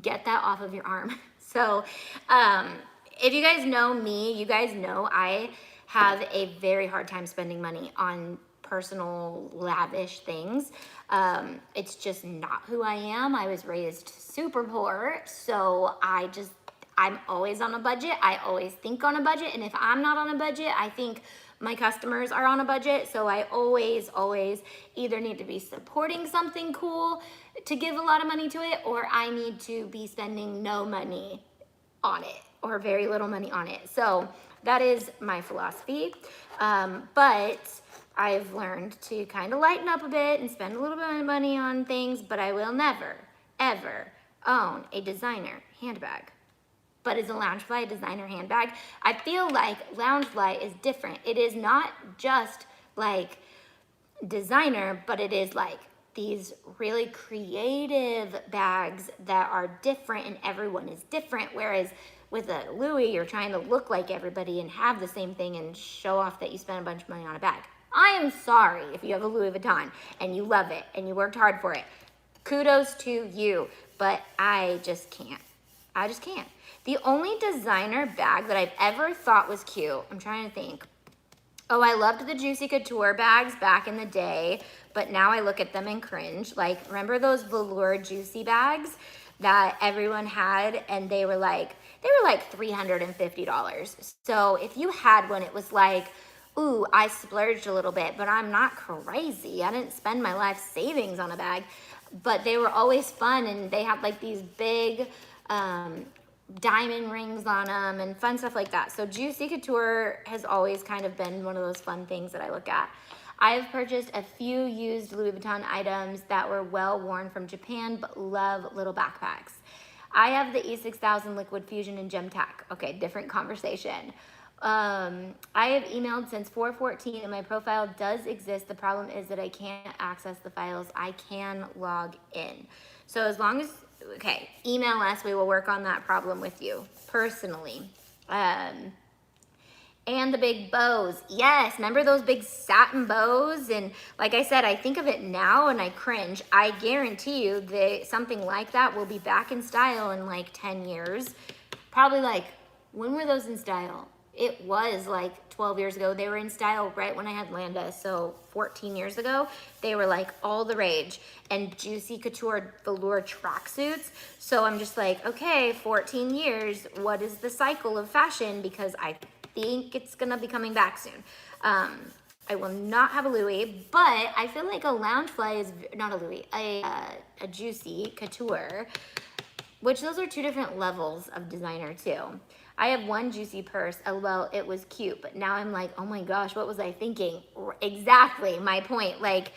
Get that off of your arm. So if you guys know me, you guys know I have a very hard time spending money on personal lavish things. It's just not who I am. I was raised super poor, so I'm always on a budget. I always think on a budget, and if I'm not on a budget, I think my customers are on a budget, so I always either need to be supporting something cool to give a lot of money to it, or I need to be spending no money on it, or very little money on it. So that is my philosophy. But I've learned to kind of lighten up a bit and spend a little bit of money on things, but I will never, ever own a designer handbag. But is a Loungefly a designer handbag? I feel like Loungefly is different. It is not just like designer, but it is like these really creative bags that are different, and everyone is different. Whereas with a Louis, you're trying to look like everybody and have the same thing and show off that you spent a bunch of money on a bag. I am sorry if you have a Louis Vuitton and you love it and you worked hard for it. Kudos to you, but I just can't. I just can't. The only designer bag that I've ever thought was cute, I'm trying to think. Oh, I loved the Juicy Couture bags back in the day, but now I look at them and cringe. Like, remember those velour Juicy bags that everyone had, and they were like $350. So if you had one, it was like, ooh, I splurged a little bit, but I'm not crazy. I didn't spend my life savings on a bag, but they were always fun, and they had like these big diamond rings on them and fun stuff like that. So Juicy Couture has always kind of been one of those fun things that I look at. I have purchased a few used Louis Vuitton items that were well worn from Japan, but love little backpacks. I have the E6000 Liquid Fusion and Gem Tack. Okay, different conversation. I have emailed since 4/14 and my profile does exist. The problem is that I can't access the files. I can log in. So as long as, okay, email us, we will work on that problem with you personally. And the big bows. Yes, remember those big satin bows? And like I said, I think of it now and I cringe. I guarantee you that something like that will be back in style in like 10 years. Probably like, when were those in style? It was like 12 years ago. They were in style right when I had Landa. So 14 years ago, they were like all the rage. And Juicy Couture velour tracksuits. So I'm just like, okay, 14 years, what is the cycle of fashion? Because I think it's gonna be coming back soon. I will not have a Louis, but I feel like a Loungefly is, not a Louis, a Juicy Couture, which those are two different levels of designer too. I have one Juicy purse. Oh, well, it was cute, but now I'm like, oh my gosh, what was I thinking? Exactly my point. Like,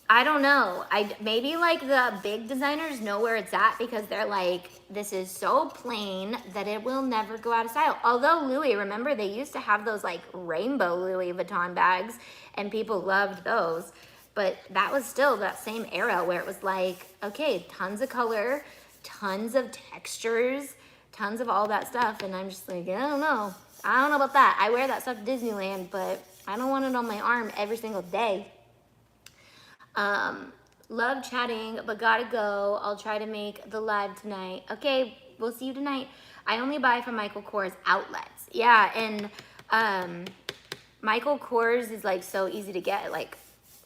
I don't know. Maybe like the big designers know where it's at because they're like, this is so plain that it will never go out of style. Although Louis, remember they used to have those like rainbow Louis Vuitton bags and people loved those. But that was still that same era where it was like, okay, tons of color, tons of textures, tons of all that stuff. And I'm just like, I don't know. I don't know about that. I wear that stuff at Disneyland, but I don't want it on my arm every single day. Love chatting, but gotta go. I'll try to make the live tonight. Okay, we'll see you tonight. I only buy from Michael Kors outlets. Yeah, and Michael Kors is like so easy to get, like,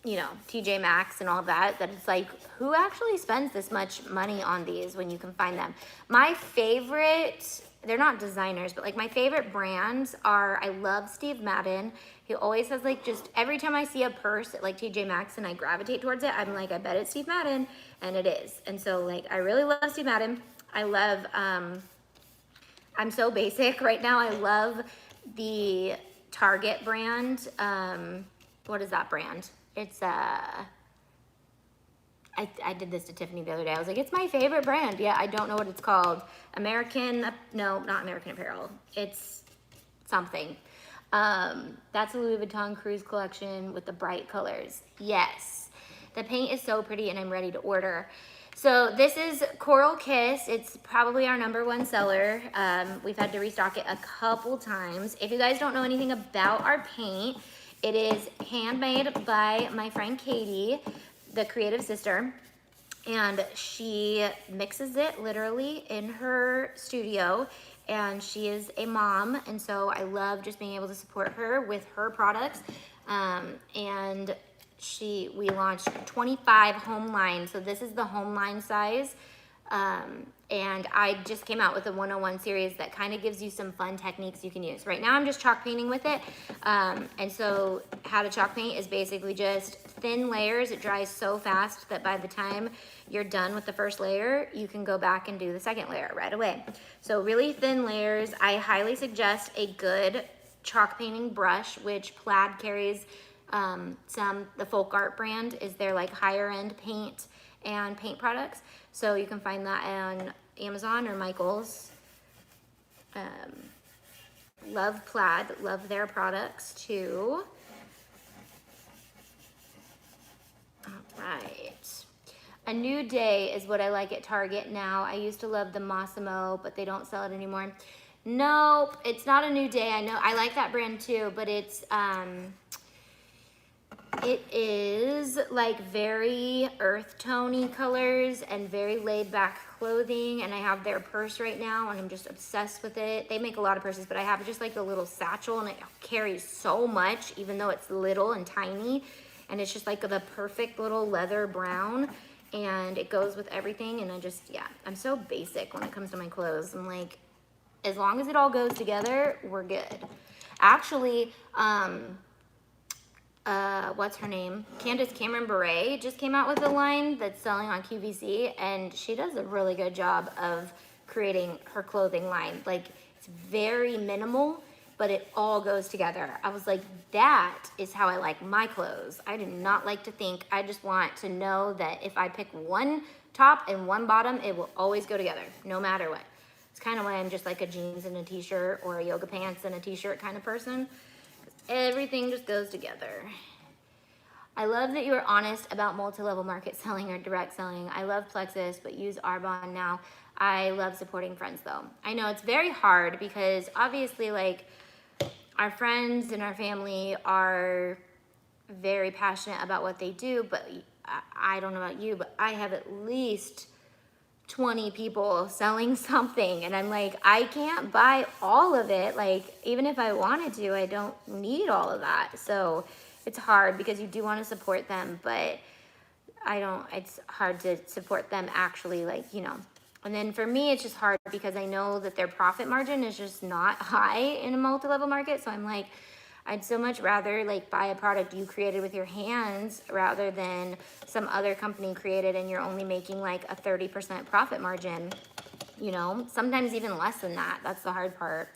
you know, TJ Maxx and all that it's like, who actually spends this much money on these when you can find them? My favorite, they're not designers, but like my favorite brands are, I love Steve Madden. He always has like, just every time I see a purse at like TJ Maxx and I gravitate towards it, I'm like, I bet it's Steve Madden, and it is. And so like, I really love Steve Madden. I love, I'm so basic right now. I love the Target brand. What is that brand? It's, I did this to Tiffany the other day. I was like, it's my favorite brand. Yeah, I don't know what it's called. No, not American Apparel. It's something. That's a Louis Vuitton Cruise collection with the bright colors. Yes. The paint is so pretty and I'm ready to order. So this is Coral Kiss. It's probably our #1 seller. We've had to restock it a couple times. If you guys don't know anything about our paint, it is handmade by my friend Katie, the creative sister, and she mixes it literally in her studio, and she is a mom, and so I love just being able to support her with her products. And we launched 25 home line, so this is the home line size. And I just came out with a 101 series that kind of gives you some fun techniques you can use. Right now I'm just chalk painting with it. And so how to chalk paint is basically just thin layers. It dries so fast that by the time you're done with the first layer, you can go back and do the second layer right away. So really thin layers. I highly suggest a good chalk painting brush, which Plaid carries. The Folk Art brand is their like higher end paint and paint products. So you can find that on Amazon or Michael's. Love Plaid, love their products too. All right. A New Day is what I like at Target now. I used to love the Massimo, but they don't sell it anymore. Nope, it's not A New Day. I know, I like that brand too, but it is like very earth tone-y colors and very laid back clothing, and I have their purse right now and I'm just obsessed with it. They make a lot of purses, but I have just like the little satchel and it carries so much even though it's little and tiny, and it's just like the perfect little leather brown and it goes with everything. And I just, yeah, I'm so basic when it comes to my clothes. I'm like, as long as it all goes together, we're good. Actually, what's her name? Candace Cameron Bure just came out with a line that's selling on QVC, and she does a really good job of creating her clothing line. Like, it's very minimal, but it all goes together. I was like, that is how I like my clothes. I do not like to think. I just want to know that if I pick one top and one bottom, it will always go together, no matter what. It's kind of why I'm just like a jeans and a t-shirt or a yoga pants and a t-shirt kind of person. Everything just goes together. I love that you are honest about multi-level market selling or direct selling. I love Plexus, but use Arbonne now. I love supporting friends though. I know it's very hard because obviously like our friends and our family are very passionate about what they do, but I don't know about you, but I have at least 20 people selling something, and I'm like, I can't buy all of it. Like, even if I wanted to, I don't need all of that. So it's hard because you do want to support them, but it's hard to support them actually, like, you know. And then for me, it's just hard because I know that their profit margin is just not high in a multi-level market. So I'm like, I'd so much rather like buy a product you created with your hands rather than some other company created and you're only making like a 30% profit margin, you know, sometimes even less than that. That's the hard part.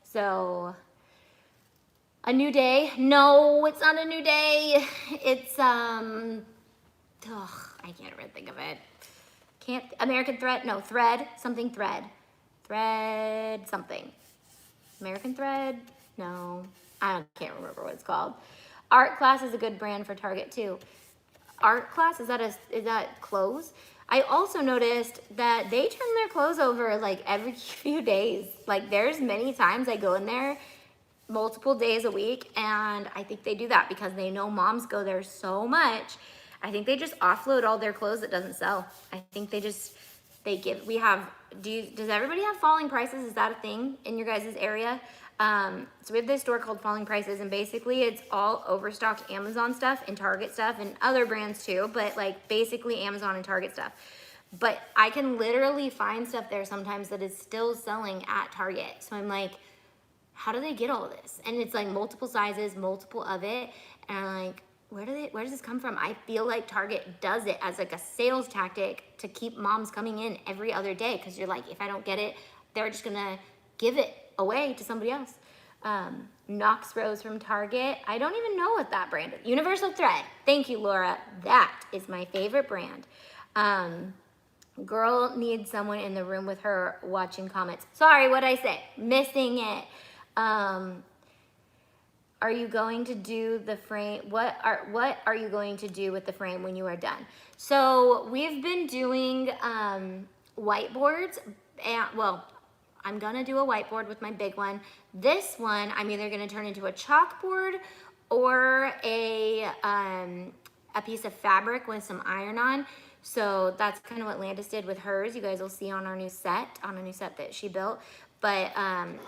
So A New Day. No, it's not A New Day. It's, I can't even think of it. American Thread, no, Thread, something Thread. Thread something. American Thread? No, I can't remember what it's called. Art Class is a good brand for Target too. Art Class, is that clothes? I also noticed that they turn their clothes over like every few days. Like there's many times I go in there multiple days a week, and I think they do that because they know moms go there so much. I think they just offload all their clothes that doesn't sell. I think does everybody have falling prices? Is that a thing in your guys' area? So we have this store called Falling Prices, and basically it's all overstocked Amazon stuff and Target stuff and other brands too, but like basically Amazon and Target stuff. But I can literally find stuff there sometimes that is still selling at Target. So I'm like, how do they get all this? And it's like multiple sizes, multiple of it, and I'm like, where does this come from? I feel like Target does it as like a sales tactic to keep moms coming in every other day, because you're like, if I don't get it, they're just gonna give it away to somebody else. Knox Rose from Target. I don't even know what that brand is. Universal Thread. Thank you, Laura. That is my favorite brand. Girl needs someone in the room with her watching comments. Sorry, what'd I say? Missing it. Are you going to do the frame? What are you going to do with the frame when you are done? So we've been doing whiteboards, and well, I'm gonna do a whiteboard with my big one. This one, I'm either gonna turn into a chalkboard or a piece of fabric with some iron on. So that's kind of what Landis did with hers. You guys will see on our new set, that she built. But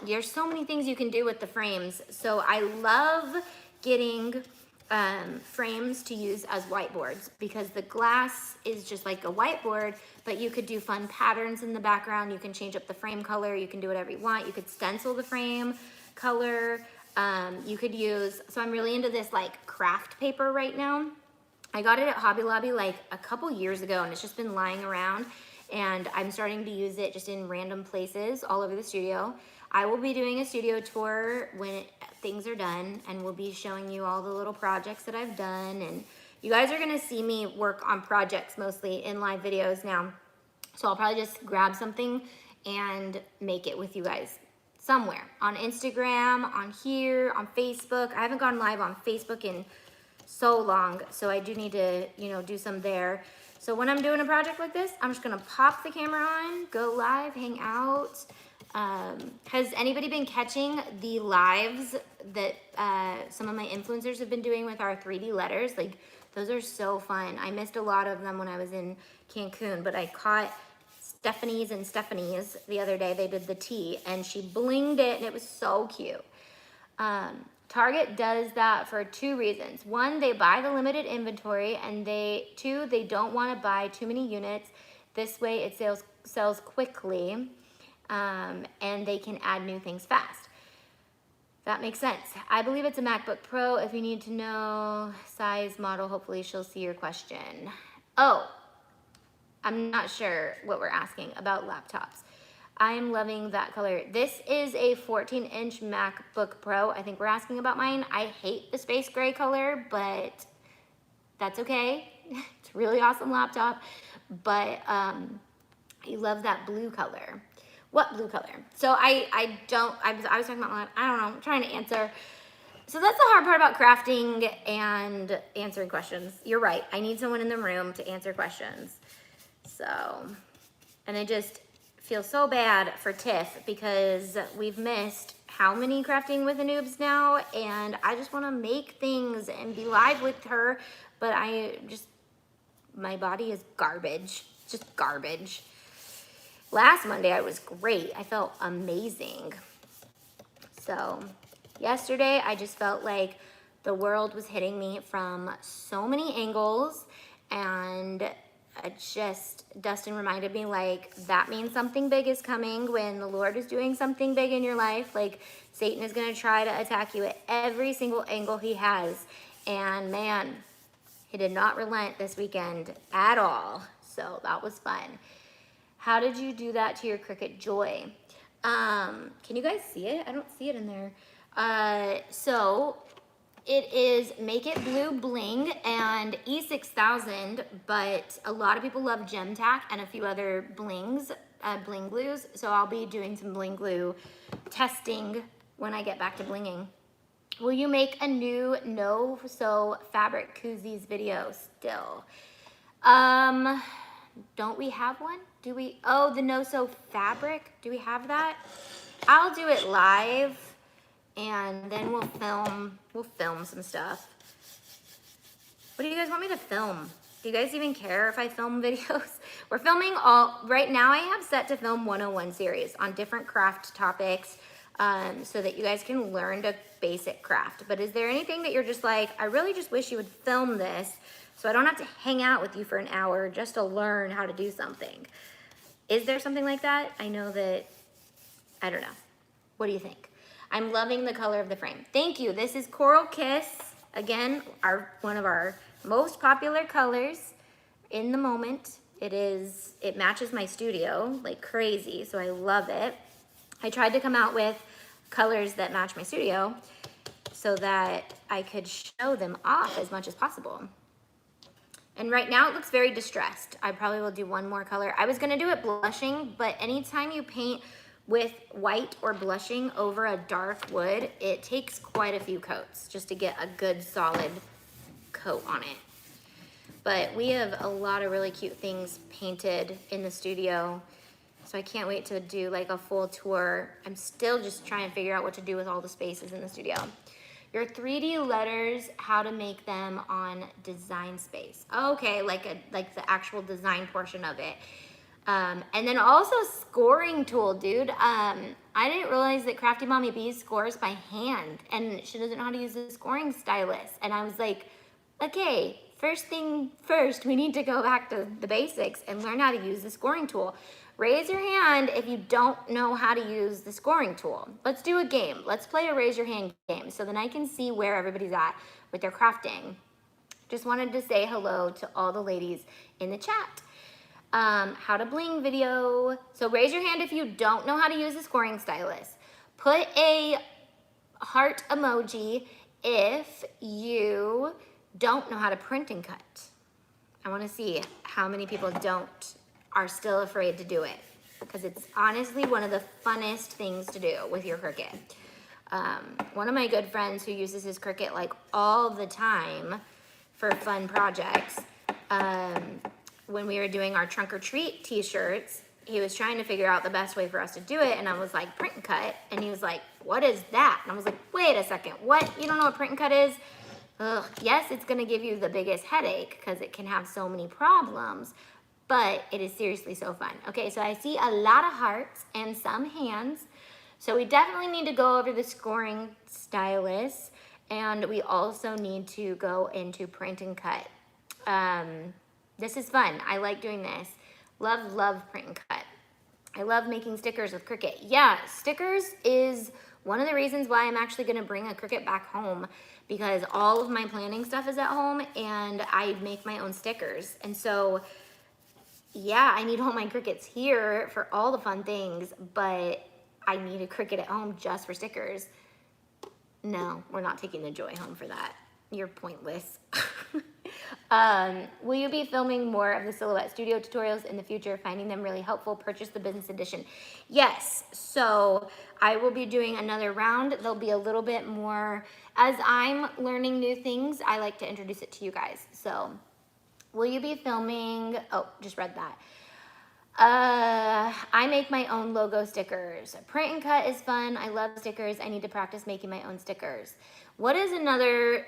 there's so many things you can do with the frames. So I love getting frames to use as whiteboards, because the glass is just like a whiteboard, but you could do fun patterns in the background. You can change up the frame color. You can do whatever you want. You could stencil the frame color. You could use, so I'm really into this like craft paper right now. I got it at Hobby Lobby like a couple years ago, and it's just been lying around, and I'm starting to use it just in random places all over the studio. I will be doing a studio tour when things are done, and we'll be showing you all the little projects that I've done, and you guys are gonna see me work on projects mostly in live videos now. So I'll probably just grab something and make it with you guys somewhere on Instagram, on here, on Facebook. I haven't gone live on Facebook in so long, so I do need to, you know, do some there. So when I'm doing a project like this, I'm just gonna pop the camera on, go live, hang out. Has anybody been catching the lives that some of my influencers have been doing with our 3D letters? Like, those are so fun. I missed a lot of them when I was in Cancun, but I caught Stephanie's the other day. They did the T, and she blinged it, and it was so cute. Target does that for 2 reasons. 1, they buy the limited inventory, and 2, they don't want to buy too many units. This way it sells quickly, and they can add new things fast. That makes sense. I believe it's a MacBook Pro. If you need to know size, model, hopefully she'll see your question. Oh, I'm not sure what we're asking about laptops. I'm loving that color. This is a 14-inch MacBook Pro. I think we're asking about mine. I hate the space gray color, but that's okay. It's a really awesome laptop, but I love that blue color. What blue color? So I was talking about, I don't know, I'm trying to answer. So that's the hard part about crafting and answering questions. You're right, I need someone in the room to answer questions. So, and I just feel so bad for Tiff because we've missed how many crafting with the noobs now, and I just want to make things and be live with her, but my body is garbage, just garbage. Last Monday I was great. I felt amazing. So yesterday I just felt like the world was hitting me from so many angles, and Dustin reminded me, like, that means something big is coming when the Lord is doing something big in your life. Like, Satan is going to try to attack you at every single angle he has. And man, he did not relent this weekend at all. So that was fun. How did you do that to your Cricut Joy? Can you guys see it? I don't see it in there. So it is Make It Blue Bling and E6000, but a lot of people love Gem Tack and a few other blings, bling glues. So I'll be doing some bling glue testing when I get back to blinging. Will you make a new no-sew fabric koozies video still? Don't we have one? Do we? Oh, the no-sew fabric. Do we have that? I'll do it live, and then we'll film some stuff. What do you guys want me to film? Do you guys even care if I film videos? We're filming right now I have set to film 101 series on different craft topics, so that you guys can learn to basic craft. But is there anything that you're just like, I really just wish you would film this so I don't have to hang out with you for an hour just to learn how to do something? Is there something like that? I know that, I don't know. What do you think? I'm loving the color of the frame. Thank you. This is Coral Kiss. Again, one of our most popular colors in the moment. It matches my studio like crazy, so I love it. I tried to come out with colors that match my studio so that I could show them off as much as possible. And right now it looks very distressed. I probably will do one more color. I was gonna do it blushing, but anytime you paint with white or blushing over a dark wood, it takes quite a few coats just to get a good solid coat on it. But we have a lot of really cute things painted in the studio, so I can't wait to do like a full tour. I'm still just trying to figure out what to do with all the spaces in the studio. Your 3D letters, how to make them on Design Space. Okay, like the actual design portion of it. And then also scoring tool, dude. I didn't realize that Crafty Mommy B scores by hand, and she doesn't know how to use the scoring stylus. And I was like, okay, first thing first, we need to go back to the basics and learn how to use the scoring tool. Raise your hand if you don't know how to use the scoring tool. Let's do a game. Let's play a raise your hand game so then I can see where everybody's at with their crafting. Just wanted to say hello to all the ladies in the chat. How to bling video. So raise your hand if you don't know how to use a scoring stylus. Put a heart emoji if you don't know how to print and cut. I want to see how many people are still afraid to do it, because it's honestly one of the funnest things to do with your Cricut. One of my good friends who uses his Cricut like all the time for fun projects, when we were doing our trunk or treat t-shirts, he was trying to figure out the best way for us to do it, and I was like, print and cut, and he was like, what is that? And I was like, wait a second, what? You don't know what print and cut is? Ugh, yes, it's gonna give you the biggest headache because it can have so many problems, but it is seriously so fun. Okay, so I see a lot of hearts and some hands. So we definitely need to go over the scoring stylus, and we also need to go into print and cut. This is fun. I like doing this. Love, love print and cut. I love making stickers with Cricut. Yeah, stickers is one of the reasons why I'm actually gonna bring a Cricut back home, because all of my planning stuff is at home and I make my own stickers. And so, yeah, I need all my Cricuts here for all the fun things, but I need a Cricut at home just for stickers. No, we're not taking the joy home for that. You're pointless. Will you be filming more of the Silhouette Studio tutorials in the future, finding them really helpful? Purchase the business edition. Yes, so I will be doing another round. There'll be a little bit more. As I'm learning new things, I like to introduce it to you guys. So will you be filming? Oh, just read that. I make my own logo stickers. Print and cut is fun. I love stickers. I need to practice making my own stickers. What's another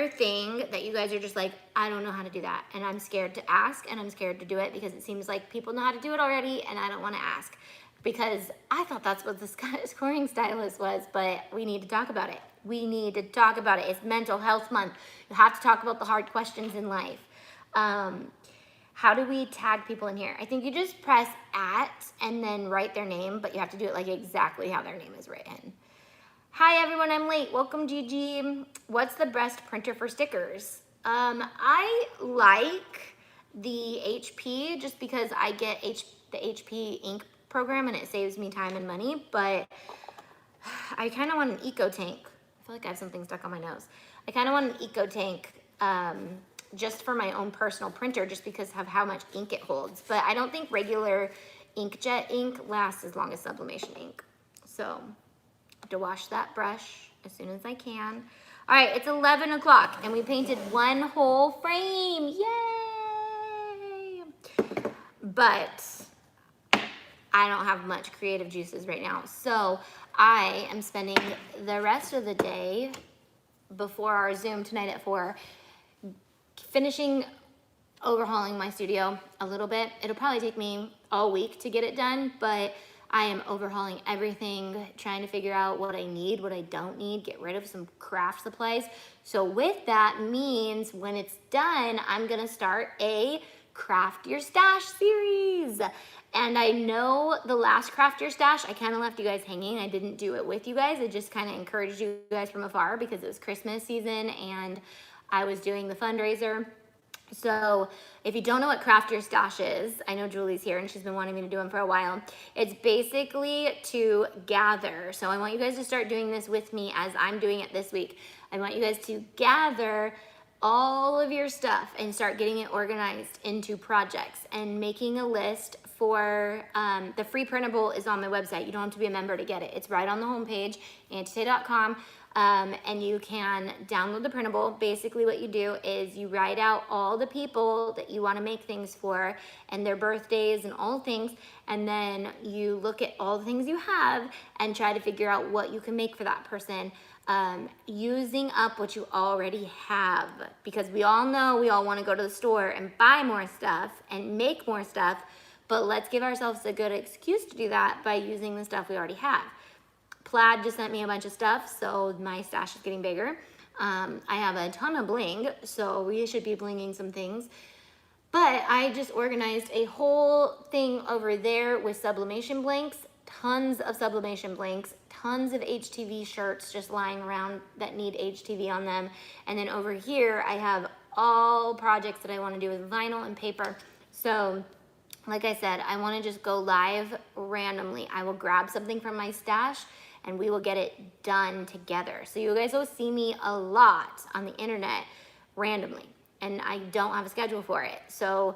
thing that you guys are just like, I don't know how to do that, and I'm scared to ask, and I'm scared to do it because it seems like people know how to do it already, and I don't want to ask, because I thought that's what the scoring stylus was, but we need to talk about it. We need to talk about it. It's Mental Health Month. You have to talk about the hard questions in life. How do we tag people in here? I think you just press @ and then write their name, but you have to do it like exactly how their name is written. Hi everyone, I'm late. Welcome, Gigi. What's the best printer for stickers? I like the HP just because I get the HP ink program and it saves me time and money, but I kind of want an EcoTank. I feel like I have something stuck on my nose. I kind of want an EcoTank just for my own personal printer, just because of how much ink it holds. But I don't think regular inkjet ink lasts as long as sublimation ink. So I have to wash that brush as soon as I can. All right, it's 11 o'clock and we painted one whole frame. Yay! But I don't have much creative juices right now. So I am spending the rest of the day before our Zoom tonight at 4 finishing overhauling my studio a little bit. It'll probably take me all week to get it done, but I am overhauling everything, trying to figure out what I need, what I don't need, get rid of some craft supplies. So with that means when it's done, I'm gonna start a Craft Your Stash series. And I know the last Craft Your Stash, I kind of left you guys hanging. I didn't do it with you guys. I just kind of encouraged you guys from afar because it was Christmas season and I was doing the fundraiser. So if you don't know what Craft Your Stash is, I know Julie's here and she's been wanting me to do them for a while. It's basically to gather. So I want you guys to start doing this with me as I'm doing it this week. I want you guys to gather all of your stuff and start getting it organized into projects and making a list for, the free printable is on my website. You don't have to be a member to get it. It's right on the homepage, auntie.com. And you can download the printable. Basically what you do is you write out all the people that you want to make things for and their birthdays and all things, and then you look at all the things you have and try to figure out what you can make for that person, using up what you already have, because we all know we all want to go to the store and buy more stuff and make more stuff, but let's give ourselves a good excuse to do that by using the stuff we already have. Plaid just sent me a bunch of stuff, so my stash is getting bigger. I have a ton of bling, so we should be blinging some things. But I just organized a whole thing over there with sublimation blanks, tons of sublimation blanks, tons of HTV shirts just lying around that need HTV on them. And then over here, I have all projects that I want to do with vinyl and paper. So like I said, I want to just go live randomly. I will grab something from my stash and we will get it done together. So you guys will see me a lot on the internet randomly, and I don't have a schedule for it. So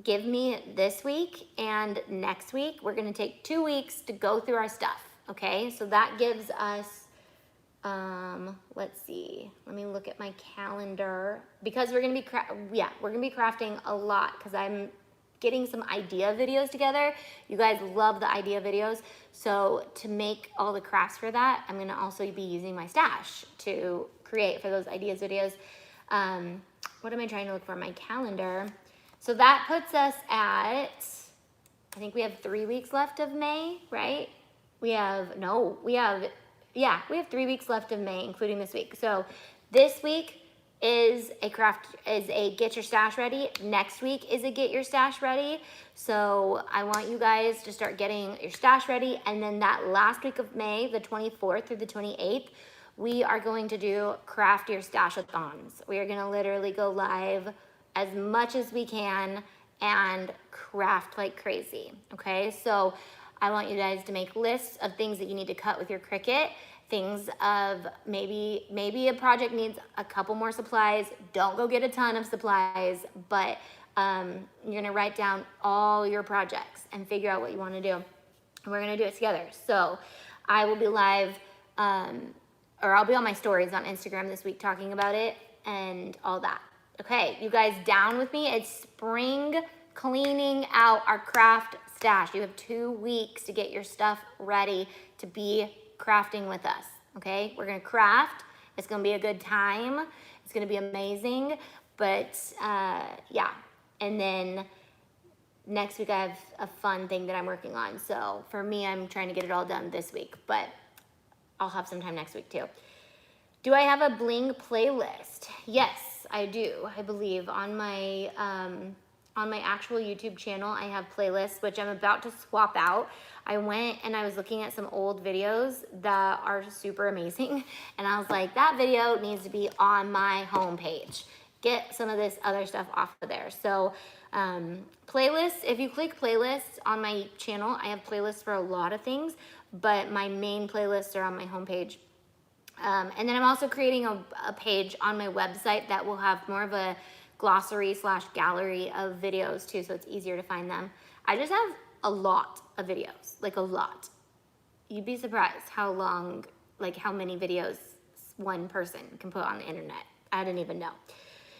give me this week and next week. We're gonna take 2 weeks to go through our stuff, okay? So that gives us, let's see, let me look at my calendar, because we're gonna be, we're gonna be crafting a lot, because I'm getting some idea videos together. You guys love the idea videos. So to make all the crafts for that, I'm gonna also be using my stash to create for those ideas videos. What am I trying to look for? My calendar. So that puts us at, I think we have 3 weeks left of May, right? We have 3 weeks left of May, including this week. So this week is a get your stash ready. Next week is a get your stash ready. So I want you guys to start getting your stash ready. And then that last week of May, the 24th through the 28th, we are going to do craft your stash-a-thons. We are gonna literally go live as much as we can and craft like crazy, okay? So I want you guys to make lists of things that you need to cut with your Cricut, things of maybe a project needs a couple more supplies. Don't go get a ton of supplies, but you're gonna write down all your projects and figure out what you wanna do. And we're gonna do it together. So I will be live, or I'll be on my stories on Instagram this week talking about it and all that. Okay, you guys down with me? It's spring cleaning out our craft stash. You have 2 weeks to get your stuff ready to be crafting with us, okay? We're gonna craft. It's gonna be a good time. It's gonna be amazing, but yeah. And then next week I have a fun thing that I'm working on. So for me, I'm trying to get it all done this week, but I'll have some time next week too. Do I have a Bling playlist? Yes, I do. I believe on my actual YouTube channel, I have playlists, which I'm about to swap out. I went and I was looking at some old videos that are super amazing. And I was like, that video needs to be on my homepage. Get some of this other stuff off of there. So playlists, if you click playlists on my channel, I have playlists for a lot of things, but my main playlists are on my homepage. And then I'm also creating a page on my website that will have more of a glossary / gallery of videos too, so it's easier to find them. I just have a lot of videos, like a lot. You'd be surprised how long, like how many videos one person can put on the internet. I didn't even know.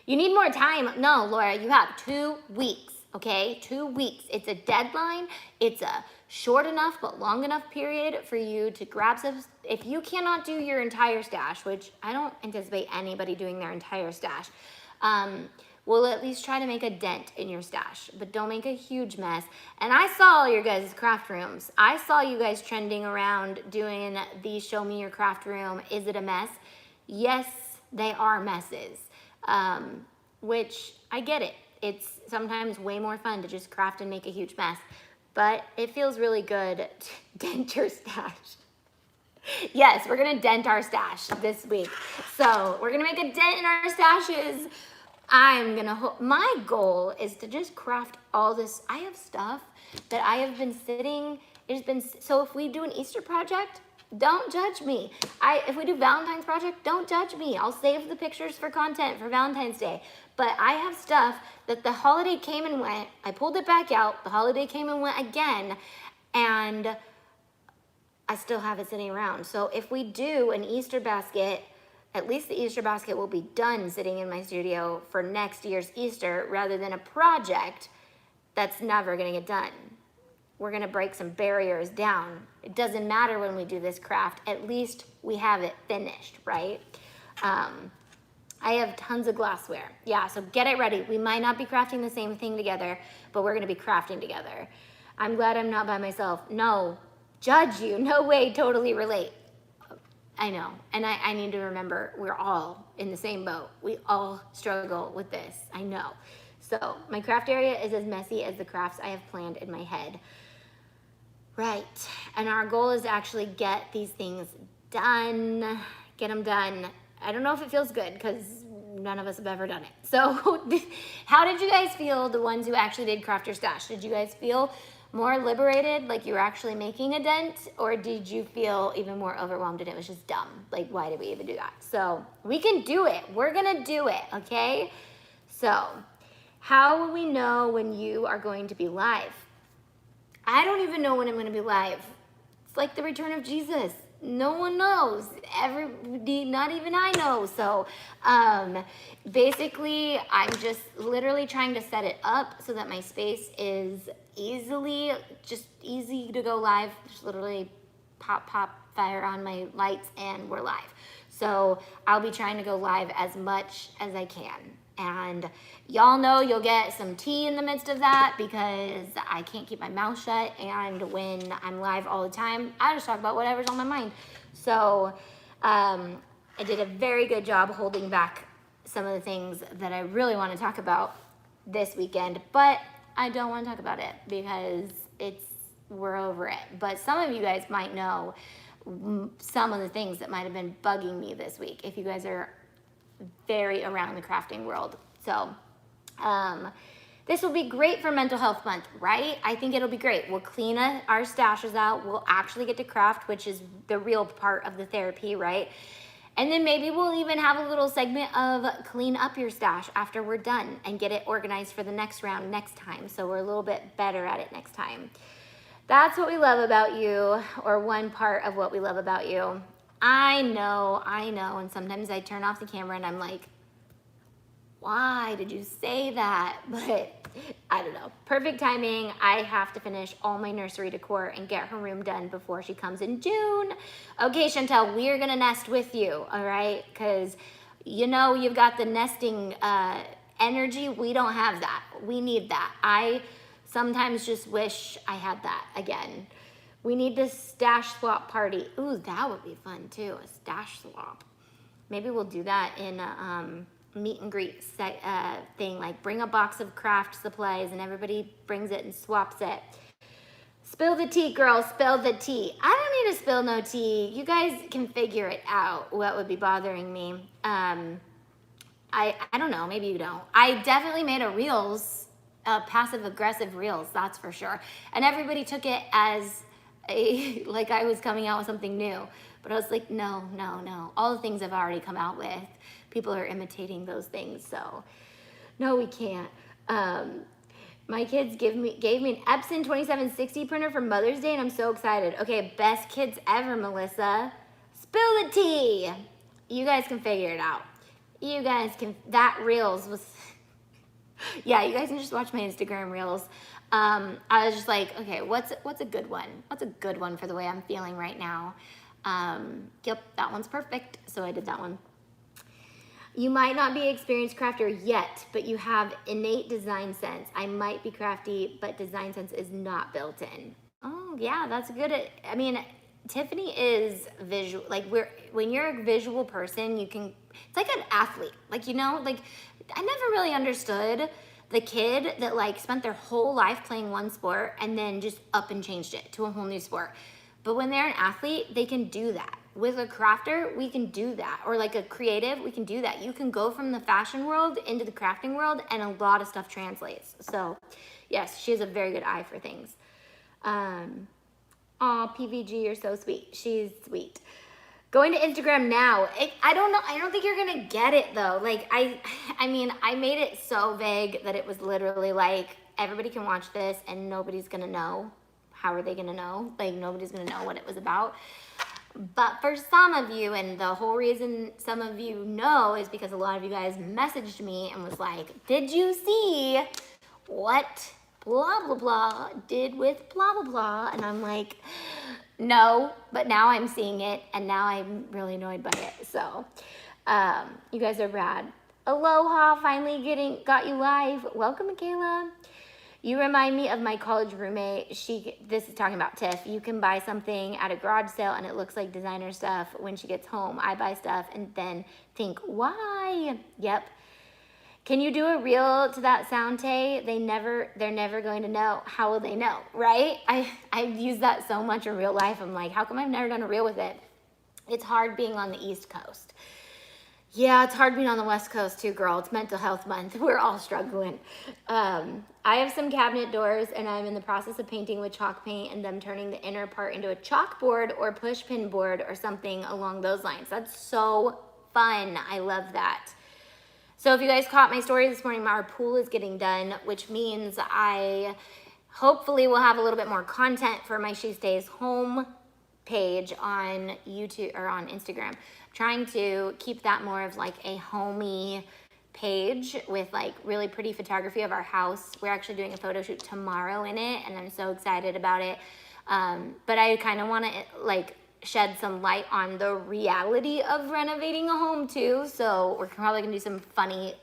You need more time. No, Laura, you have 2 weeks, okay? 2 weeks. It's a deadline. It's a short enough but long enough period for you to grab some. If you cannot do your entire stash, which I don't anticipate anybody doing their entire stash, we'll at least try to make a dent in your stash, but don't make a huge mess. And I saw all your guys' craft rooms. I saw you guys trending around doing the show me your craft room. Is it a mess? Yes, they are messes, which I get it. It's sometimes way more fun to just craft and make a huge mess, but it feels really good to dent your stash. Yes, we're gonna dent our stash this week. So we're gonna make a dent in our stashes. My goal is to just craft all this. I have stuff that I have been sitting, so if we do an Easter project, don't judge me. If we do Valentine's project, don't judge me. I'll save the pictures for content for Valentine's Day. But I have stuff that the holiday came and went. I pulled it back out. The holiday came and went again. And I still have it sitting around. So if we do an Easter basket, at least the Easter basket will be done sitting in my studio for next year's Easter rather than a project that's never gonna get done. We're gonna break some barriers down. It doesn't matter when we do this craft, at least we have it finished, right? I have tons of glassware. Yeah, so get it ready. We might not be crafting the same thing together, but we're gonna be crafting together. I'm glad I'm not by myself. No, judge you, no way, totally relate. I know, and I need to remember we're all in the same boat. We all struggle with this, I know. So my craft area is as messy as the crafts I have planned in my head. Right, and our goal is to actually get these things done, get them done. I don't know if it feels good because none of us have ever done it. So how did you guys feel, the ones who actually did craft your stash? Did you guys feel more liberated, like you were actually making a dent, or did you feel even more overwhelmed and it was just dumb? Like, why did we even do that? So we can do it. We're gonna do it, okay? So how will we know when you are going to be live? I don't even know when I'm gonna be live. It's like the return of Jesus. No one knows. Everybody, not even I know. So basically, I'm just literally trying to set it up so that my space is easy to go live. Just literally pop, fire on my lights, and we're live. So I'll be trying to go live as much as I can. And y'all know you'll get some tea in the midst of that because I can't keep my mouth shut. And when I'm live all the time, I just talk about whatever's on my mind. So I did a very good job holding back some of the things that I really want to talk about this weekend, but I don't want to talk about it because we're over it. But some of you guys might know some of the things that might have been bugging me this week if you guys are very around the crafting world. So this will be great for mental health month, right? I think it'll be great. We'll clean our stashes out. We'll actually get to craft, which is the real part of the therapy, right? And then maybe we'll even have a little segment of clean up your stash after we're done and get it organized for the next round next time. So we're a little bit better at it next time. That's what we love about you, or one part of what we love about you. I know, and sometimes I turn off the camera and I'm like, why did you say that? But I don't know. Perfect timing. I have to finish all my nursery decor and get her room done before she comes in June. Okay, Chantel, we're gonna nest with you, all right? Because you know you've got the nesting energy. We don't have that. We need that. I sometimes just wish I had that again. We need this stash swap party. Ooh, that would be fun too, a stash swap. Maybe we'll do that in a meet and greet thing, like bring a box of craft supplies and everybody brings it and swaps it. Spill the tea, girl, spill the tea. I don't need to spill no tea. You guys can figure it out, what would be bothering me. I don't know, maybe you don't. I definitely made a reels, passive aggressive reels, that's for sure. And everybody took it as like I was coming out with something new, but I was like, no. All the things I've already come out with, people are imitating those things, so no, we can't. My kids gave me an Epson 2760 printer for Mother's Day, and I'm so excited. Okay, best kids ever, Melissa. Spill the tea. You guys can figure it out. You guys can. That reels was. Yeah, you guys can just watch my Instagram reels. I was just like, okay, what's a good one? What's a good one for the way I'm feeling right now? Yep, that one's perfect. So I did that one. You might not be an experienced crafter yet, but you have innate design sense. I might be crafty, but design sense is not built in. Oh yeah, that's good. I mean, Tiffany is visual. Like when you're a visual person, it's like an athlete. Like, you know, like I never really understood the kid that like spent their whole life playing one sport and then just up and changed it to a whole new sport. But when they're an athlete, they can do that. With a crafter, we can do that. Or like a creative, we can do that. You can go from the fashion world into the crafting world and a lot of stuff translates. So yes, she has a very good eye for things. Aw, PVG, you're so sweet. She's sweet. Going to Instagram now. I don't know. I don't think you're going to get it though. Like I mean, I made it so vague that it was literally like, everybody can watch this and nobody's going to know. How are they going to know? Like nobody's going to know what it was about. But for some of you, and the whole reason some of you know is because a lot of you guys messaged me and was like, did you see what blah, blah, blah did with blah, blah, blah? And I'm like, no, but now I'm seeing it and now I'm really annoyed by it. So you guys are rad. Aloha, finally got you live. Welcome, Michaela. You remind me of my college roommate. This is talking about Tiff. You can buy something at a garage sale and it looks like designer stuff when she gets home. I buy stuff and then think, why? Yep. Can you do a reel to that sound, Tay? They're never going to know. How will they know, right? I use that so much in real life. I'm like, how come I've never done a reel with it? It's hard being on the East Coast. Yeah, it's hard being on the West Coast too, girl. It's mental health month. We're all struggling. I have some cabinet doors and I'm in the process of painting with chalk paint and them turning the inner part into a chalkboard or push pin board or something along those lines. That's so fun. I love that. So if you guys caught my story this morning, our pool is getting done, which means I hopefully will have a little bit more content for my She Stays Home page on YouTube or on Instagram. I'm trying to keep that more of like a homey page with like really pretty photography of our house. We're actually doing a photo shoot tomorrow in it and I'm so excited about it. But I kind of want to like shed some light on the reality of renovating a home too. So we're probably gonna do some funny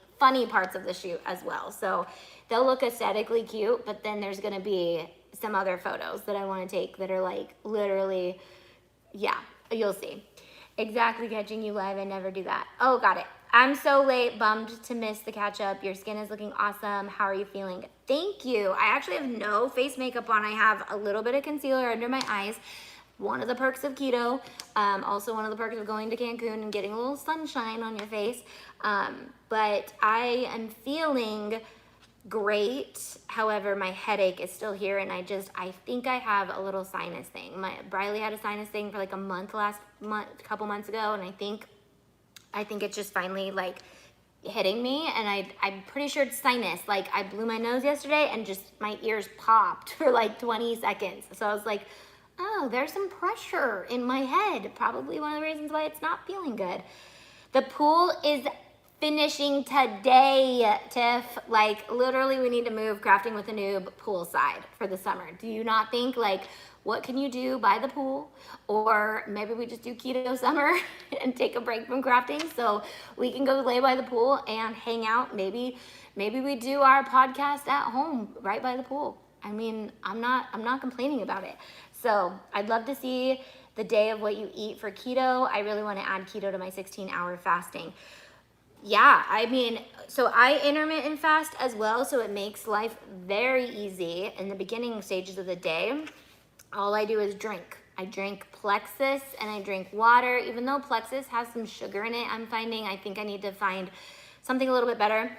parts of the shoot as well. So they'll look aesthetically cute, but then there's gonna be some other photos that I want to take that are like literally, yeah, you'll see. Exactly, catching you live. I never do that. Oh, got it. I'm so late, bummed to miss the catch up. Your skin is looking awesome. How are you feeling? Thank you. I actually have no face makeup on. I have a little bit of concealer under my eyes. One of the perks of keto, also one of the perks of going to Cancun and getting a little sunshine on your face. But I am feeling great. However, my headache is still here and I think I have a little sinus thing. Briley had a sinus thing for like a couple months ago, and I think it's just finally like hitting me, and I'm pretty sure it's sinus. Like I blew my nose yesterday and just my ears popped for like 20 seconds. So I was like, oh, there's some pressure in my head. Probably one of the reasons why it's not feeling good. The pool is finishing today, Tiff. Like literally we need to move Crafting with a Noob poolside for the summer. Do you not think like, what can you do by the pool? Or maybe we just do keto summer and take a break from crafting so we can go lay by the pool and hang out. Maybe we do our podcast at home right by the pool. I mean, I'm not complaining about it. So I'd love to see the day of what you eat for keto. I really want to add keto to my 16-hour fasting. Yeah, I mean, so I intermittent fast as well, so it makes life very easy in the beginning stages of the day. All I do is drink. I drink Plexus and I drink water, even though Plexus has some sugar in it. I think I need to find something a little bit better.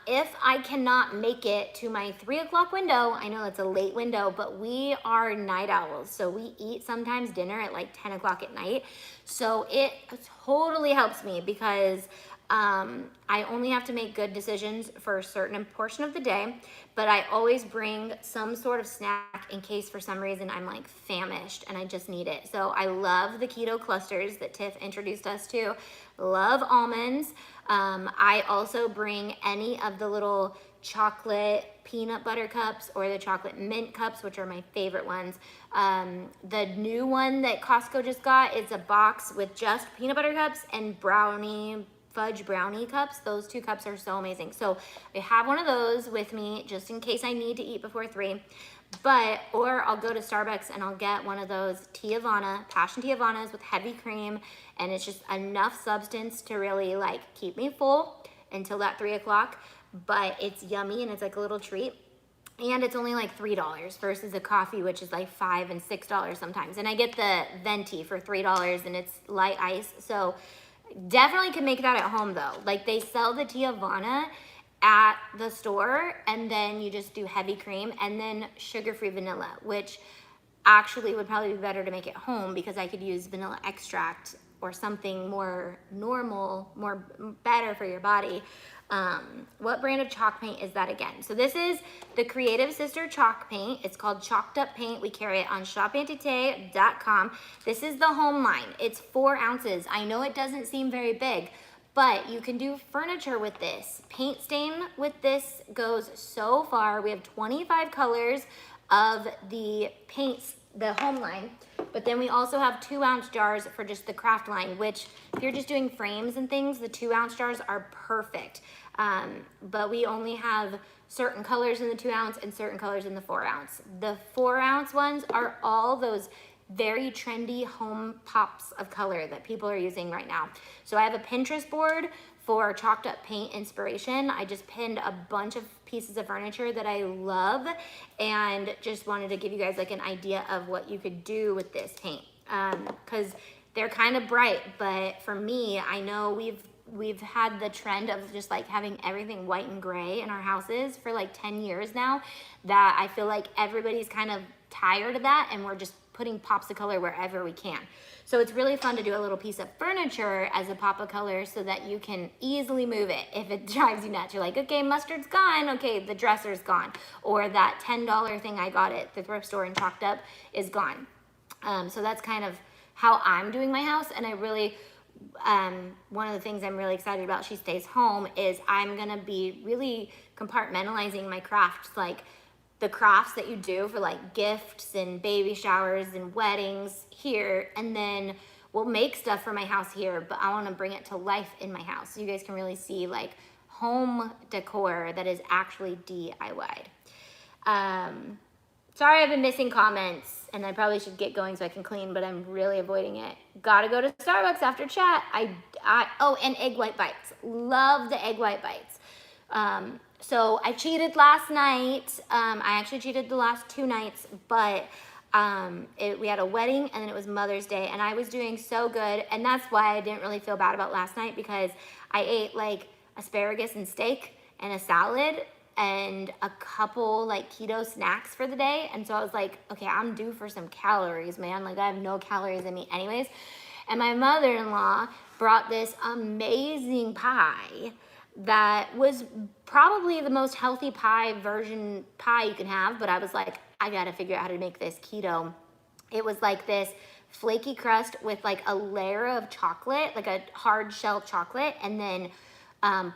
If I cannot make it to my 3 o'clock window, I know that's a late window, but we are night owls. So we eat sometimes dinner at like 10 o'clock at night. So it totally helps me because I only have to make good decisions for a certain portion of the day, but I always bring some sort of snack in case for some reason I'm like famished and I just need it. So I love the keto clusters that Tiff introduced us to. Love almonds. I also bring any of the little chocolate peanut butter cups or the chocolate mint cups, which are my favorite ones. The new one that Costco just got is a box with just peanut butter cups and fudge brownie cups. Those 2 cups are so amazing. So I have one of those with me just in case I need to eat before 3. Or I'll go to Starbucks and I'll get one of those passion Tiavanas with heavy cream, and it's just enough substance to really like keep me full until that 3 o'clock. But it's yummy and it's like a little treat. And it's only like $3 versus a coffee, which is like $5 and $6 sometimes. And I get the venti for $3 and it's light ice. So definitely can make that at home though. Like they sell the Tiavana at the store and then you just do heavy cream and then sugar-free vanilla, which actually would probably be better to make at home because I could use vanilla extract or something more normal, better for your body. What brand of chalk paint is that again? So this is the Creative Sister chalk paint. It's called Chalked Up Paint. We carry it on shopantite.com. This is the home line. It's 4 ounces. I know it doesn't seem very big, but you can do furniture with this. Paint stain with this goes so far. We have 25 colors of the paints, the home line, but then we also have 2-ounce jars for just the craft line, which if you're just doing frames and things, the 2-ounce jars are perfect. But we only have certain colors in the 2-ounce and certain colors in the 4-ounce. The 4-ounce ones are all those very trendy home pops of color that people are using right now. So I have a Pinterest board for chalked up paint inspiration. I just pinned a bunch of pieces of furniture that I love and just wanted to give you guys like an idea of what you could do with this paint. Because they're kind of bright, but for me, I know we've had the trend of just like having everything white and gray in our houses for like 10 years now, that I feel like everybody's kind of tired of that, and we're just putting pops of color wherever we can. So it's really fun to do a little piece of furniture as a pop of color so that you can easily move it. If it drives you nuts, you're like, okay, mustard's gone, okay, the dresser's gone, or that $10 thing I got at the thrift store and chalked up is gone. So that's kind of how I'm doing my house, and I really, one of the things I'm really excited about She Stays Home is I'm gonna be really compartmentalizing my crafts, like the crafts that you do for like gifts and baby showers and weddings here, and then we'll make stuff for my house here, but I wanna bring it to life in my house so you guys can really see like home decor that is actually DIY'd. Sorry I've been missing comments, and I probably should get going so I can clean, but I'm really avoiding it. Gotta go to Starbucks after chat. Oh, and egg white bites. Love the egg white bites. So I cheated last night. I actually cheated the last 2 nights, but we had a wedding and then it was Mother's Day, and I was doing so good, and that's why I didn't really feel bad about last night, because I ate like asparagus and steak and a salad and a couple like keto snacks for the day, and so I was like, okay, I'm due for some calories, man. Like I have no calories in me anyways. And my mother-in-law brought this amazing pie that was probably the most healthy pie you can have, but I was like, I gotta figure out how to make this keto. It was like this flaky crust with like a layer of chocolate, like a hard shell chocolate, and then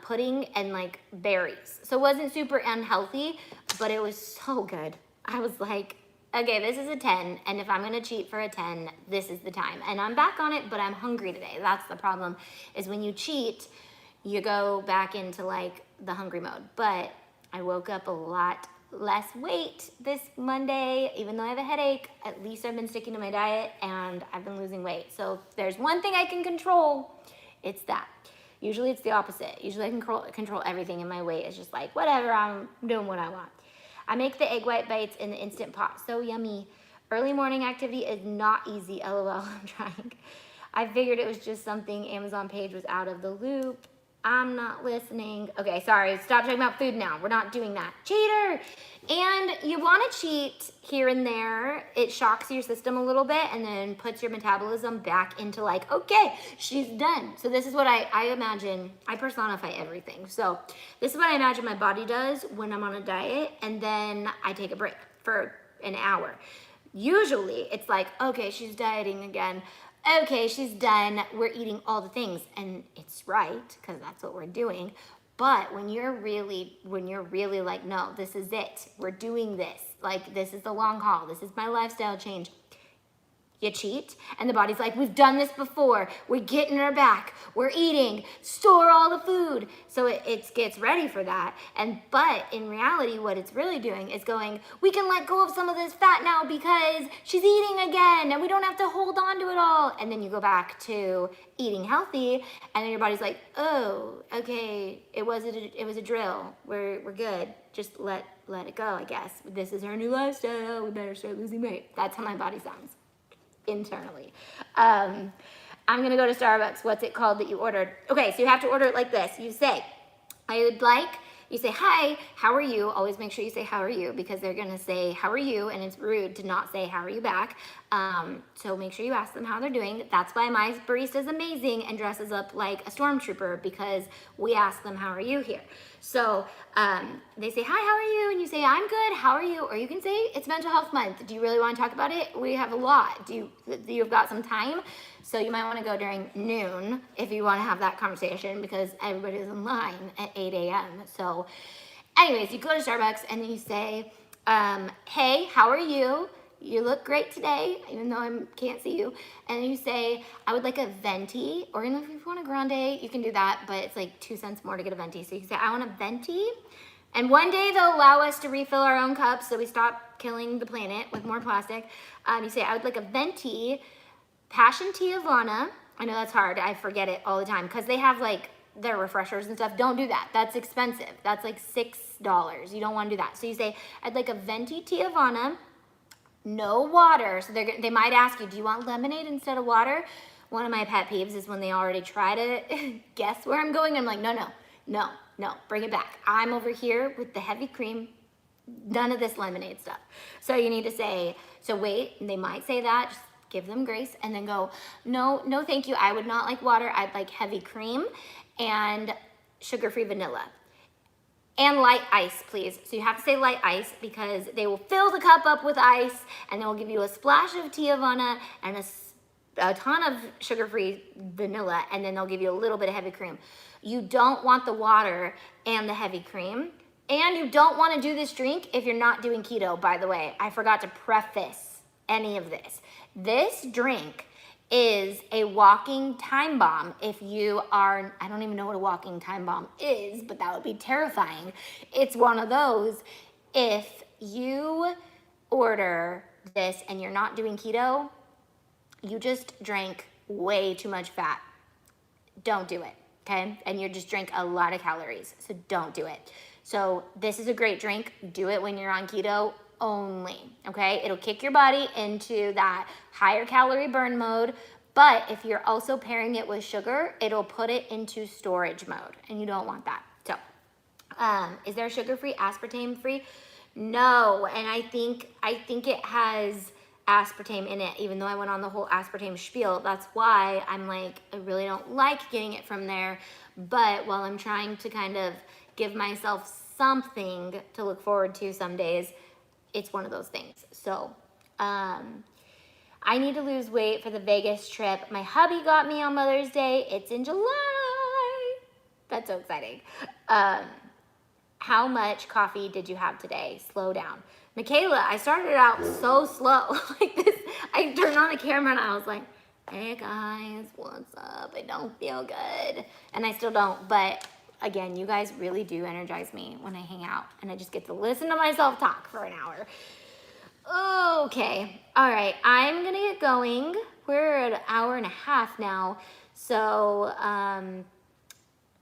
pudding and like berries. So it wasn't super unhealthy, but it was so good. I was like, okay, this is a 10, and if I'm gonna cheat for a 10, this is the time. And I'm back on it, but I'm hungry today. That's the problem, is when you cheat, you go back into like the hungry mode. But I woke up a lot less weight this Monday, even though I have a headache. At least I've been sticking to my diet and I've been losing weight. So if there's one thing I can control, it's that. Usually it's the opposite. Usually I can control everything, and my weight is just like, whatever, I'm doing what I want. I make the egg white bites in the Instant Pot. So yummy. Early morning activity is not easy, LOL, I'm trying. I figured it was just something Amazon page was out of the loop. I'm not listening. Okay, sorry, stop talking about food now. We're not doing that. Cheater! And you wanna cheat here and there. It shocks your system a little bit and then puts your metabolism back into like, okay, she's done. So this is what I imagine. I personify everything. So this is what I imagine my body does when I'm on a diet, and then I take a break for an hour. Usually it's like, okay, she's dieting again. Okay, she's done, we're eating all the things, and it's right, because that's what we're doing. But when you're really like, no, this is it, we're doing this, like this is the long haul, this is my lifestyle change, you cheat, and the body's like, we've done this before, we're getting her back, we're eating, store all the food. So it gets ready for that. But in reality, what it's really doing is going, we can let go of some of this fat now because she's eating again, and we don't have to hold on to it all. And then you go back to eating healthy, and then your body's like, oh, okay, it was a drill, we're good, just let it go, I guess. This is her new lifestyle, we better start losing weight. That's how my body sounds internally. I'm gonna go to Starbucks. What's it called that you ordered? Okay, so you have to order it like this. You say, you say, hi, how are you? Always make sure you say, how are you? Because they're gonna say, how are you? And it's rude to not say, how are you back? So make sure you ask them how they're doing. That's why my barista is amazing and dresses up like a stormtrooper, because we ask them, how are you here? So they say, hi, how are you? And you say, I'm good, how are you? Or you can say, it's Mental Health Month. Do you really want to talk about it? We have a lot. You've got some time? So you might want to go during noon if you want to have that conversation, because everybody's in line at 8 a.m. So anyways, you go to Starbucks and then you say, hey, how are you? You look great today, even though I can't see you. And then you say, I would like a venti, or if you want a grande, you can do that, but it's like 2 cents more to get a venti. So you can say, I want a venti. And one day they'll allow us to refill our own cups so we stop killing the planet with more plastic. You say, I would like a venti, passion tea Havana. I know that's hard, I forget it all the time, because they have like their refreshers and stuff. Don't do that. That's expensive. That's like $6. You don't want to do that. So you say, I'd like a venti Tiavana, no water. So they might ask you, do you want lemonade instead of water? One of my pet peeves is when they already try to guess where I'm going. I'm like, no, bring it back. I'm over here with the heavy cream, none of this lemonade stuff. So you need to say, so wait, and they might say that, just give them grace, and then go, no, thank you. I would not like water. I'd like heavy cream and sugar-free vanilla. And light ice, please. So you have to say light ice because they will fill the cup up with ice and they will give you a splash of Tiavana and a ton of sugar-free vanilla, and then they'll give you a little bit of heavy cream. You don't want the water and the heavy cream, and you don't want to do this drink if you're not doing keto, by the way. I forgot to preface any of this. This drink is a walking time bomb if you are, I don't even know what a walking time bomb is, but that would be terrifying. It's one of those, if you order this and you're not doing keto, you just drank way too much fat. Don't do it, okay? And you just drank a lot of calories, so don't do it. So this is a great drink. Do it when you're on keto only, okay? It'll kick your body into that higher calorie burn mode, but if you're also pairing it with sugar, it'll put it into storage mode, and you don't want that. So, is there sugar-free, aspartame-free? No, and I think it has aspartame in it, even though I went on the whole aspartame spiel. That's why I'm like, I really don't like getting it from there, but while I'm trying to kind of give myself something to look forward to some days, it's one of those things. So, I need to lose weight for the Vegas trip. My hubby got me on Mother's Day. It's in July. That's so exciting. How much coffee did you have today? Slow down. Michaela, I started out so slow. Like this, I turned on the camera and I was like, hey guys, what's up? I don't feel good. And I still don't, but again, you guys really do energize me when I hang out and I just get to listen to myself talk for an hour. Okay, all right, I'm gonna get going. We're at an hour and a half now. So,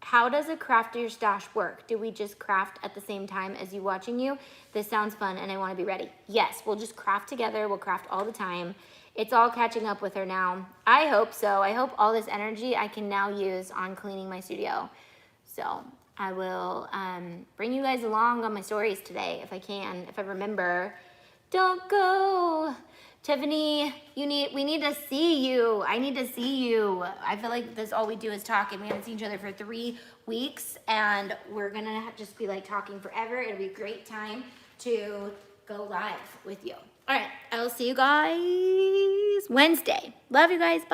how does a craft your stash work? Do we just craft at the same time as you watching you? This sounds fun and I wanna be ready. Yes, we'll just craft together. We'll craft all the time. It's all catching up with her now. I hope so. I hope all this energy I can now use on cleaning my studio. So I will bring you guys along on my stories today if I can, if I remember. Don't go. Tiffany, we need to see you. I need to see you. I feel like this all we do is talk, and we haven't seen each other for 3 weeks, and we're gonna just be like talking forever. It'll be a great time to go live with you. All right, I will see you guys Wednesday. Love you guys. Bye.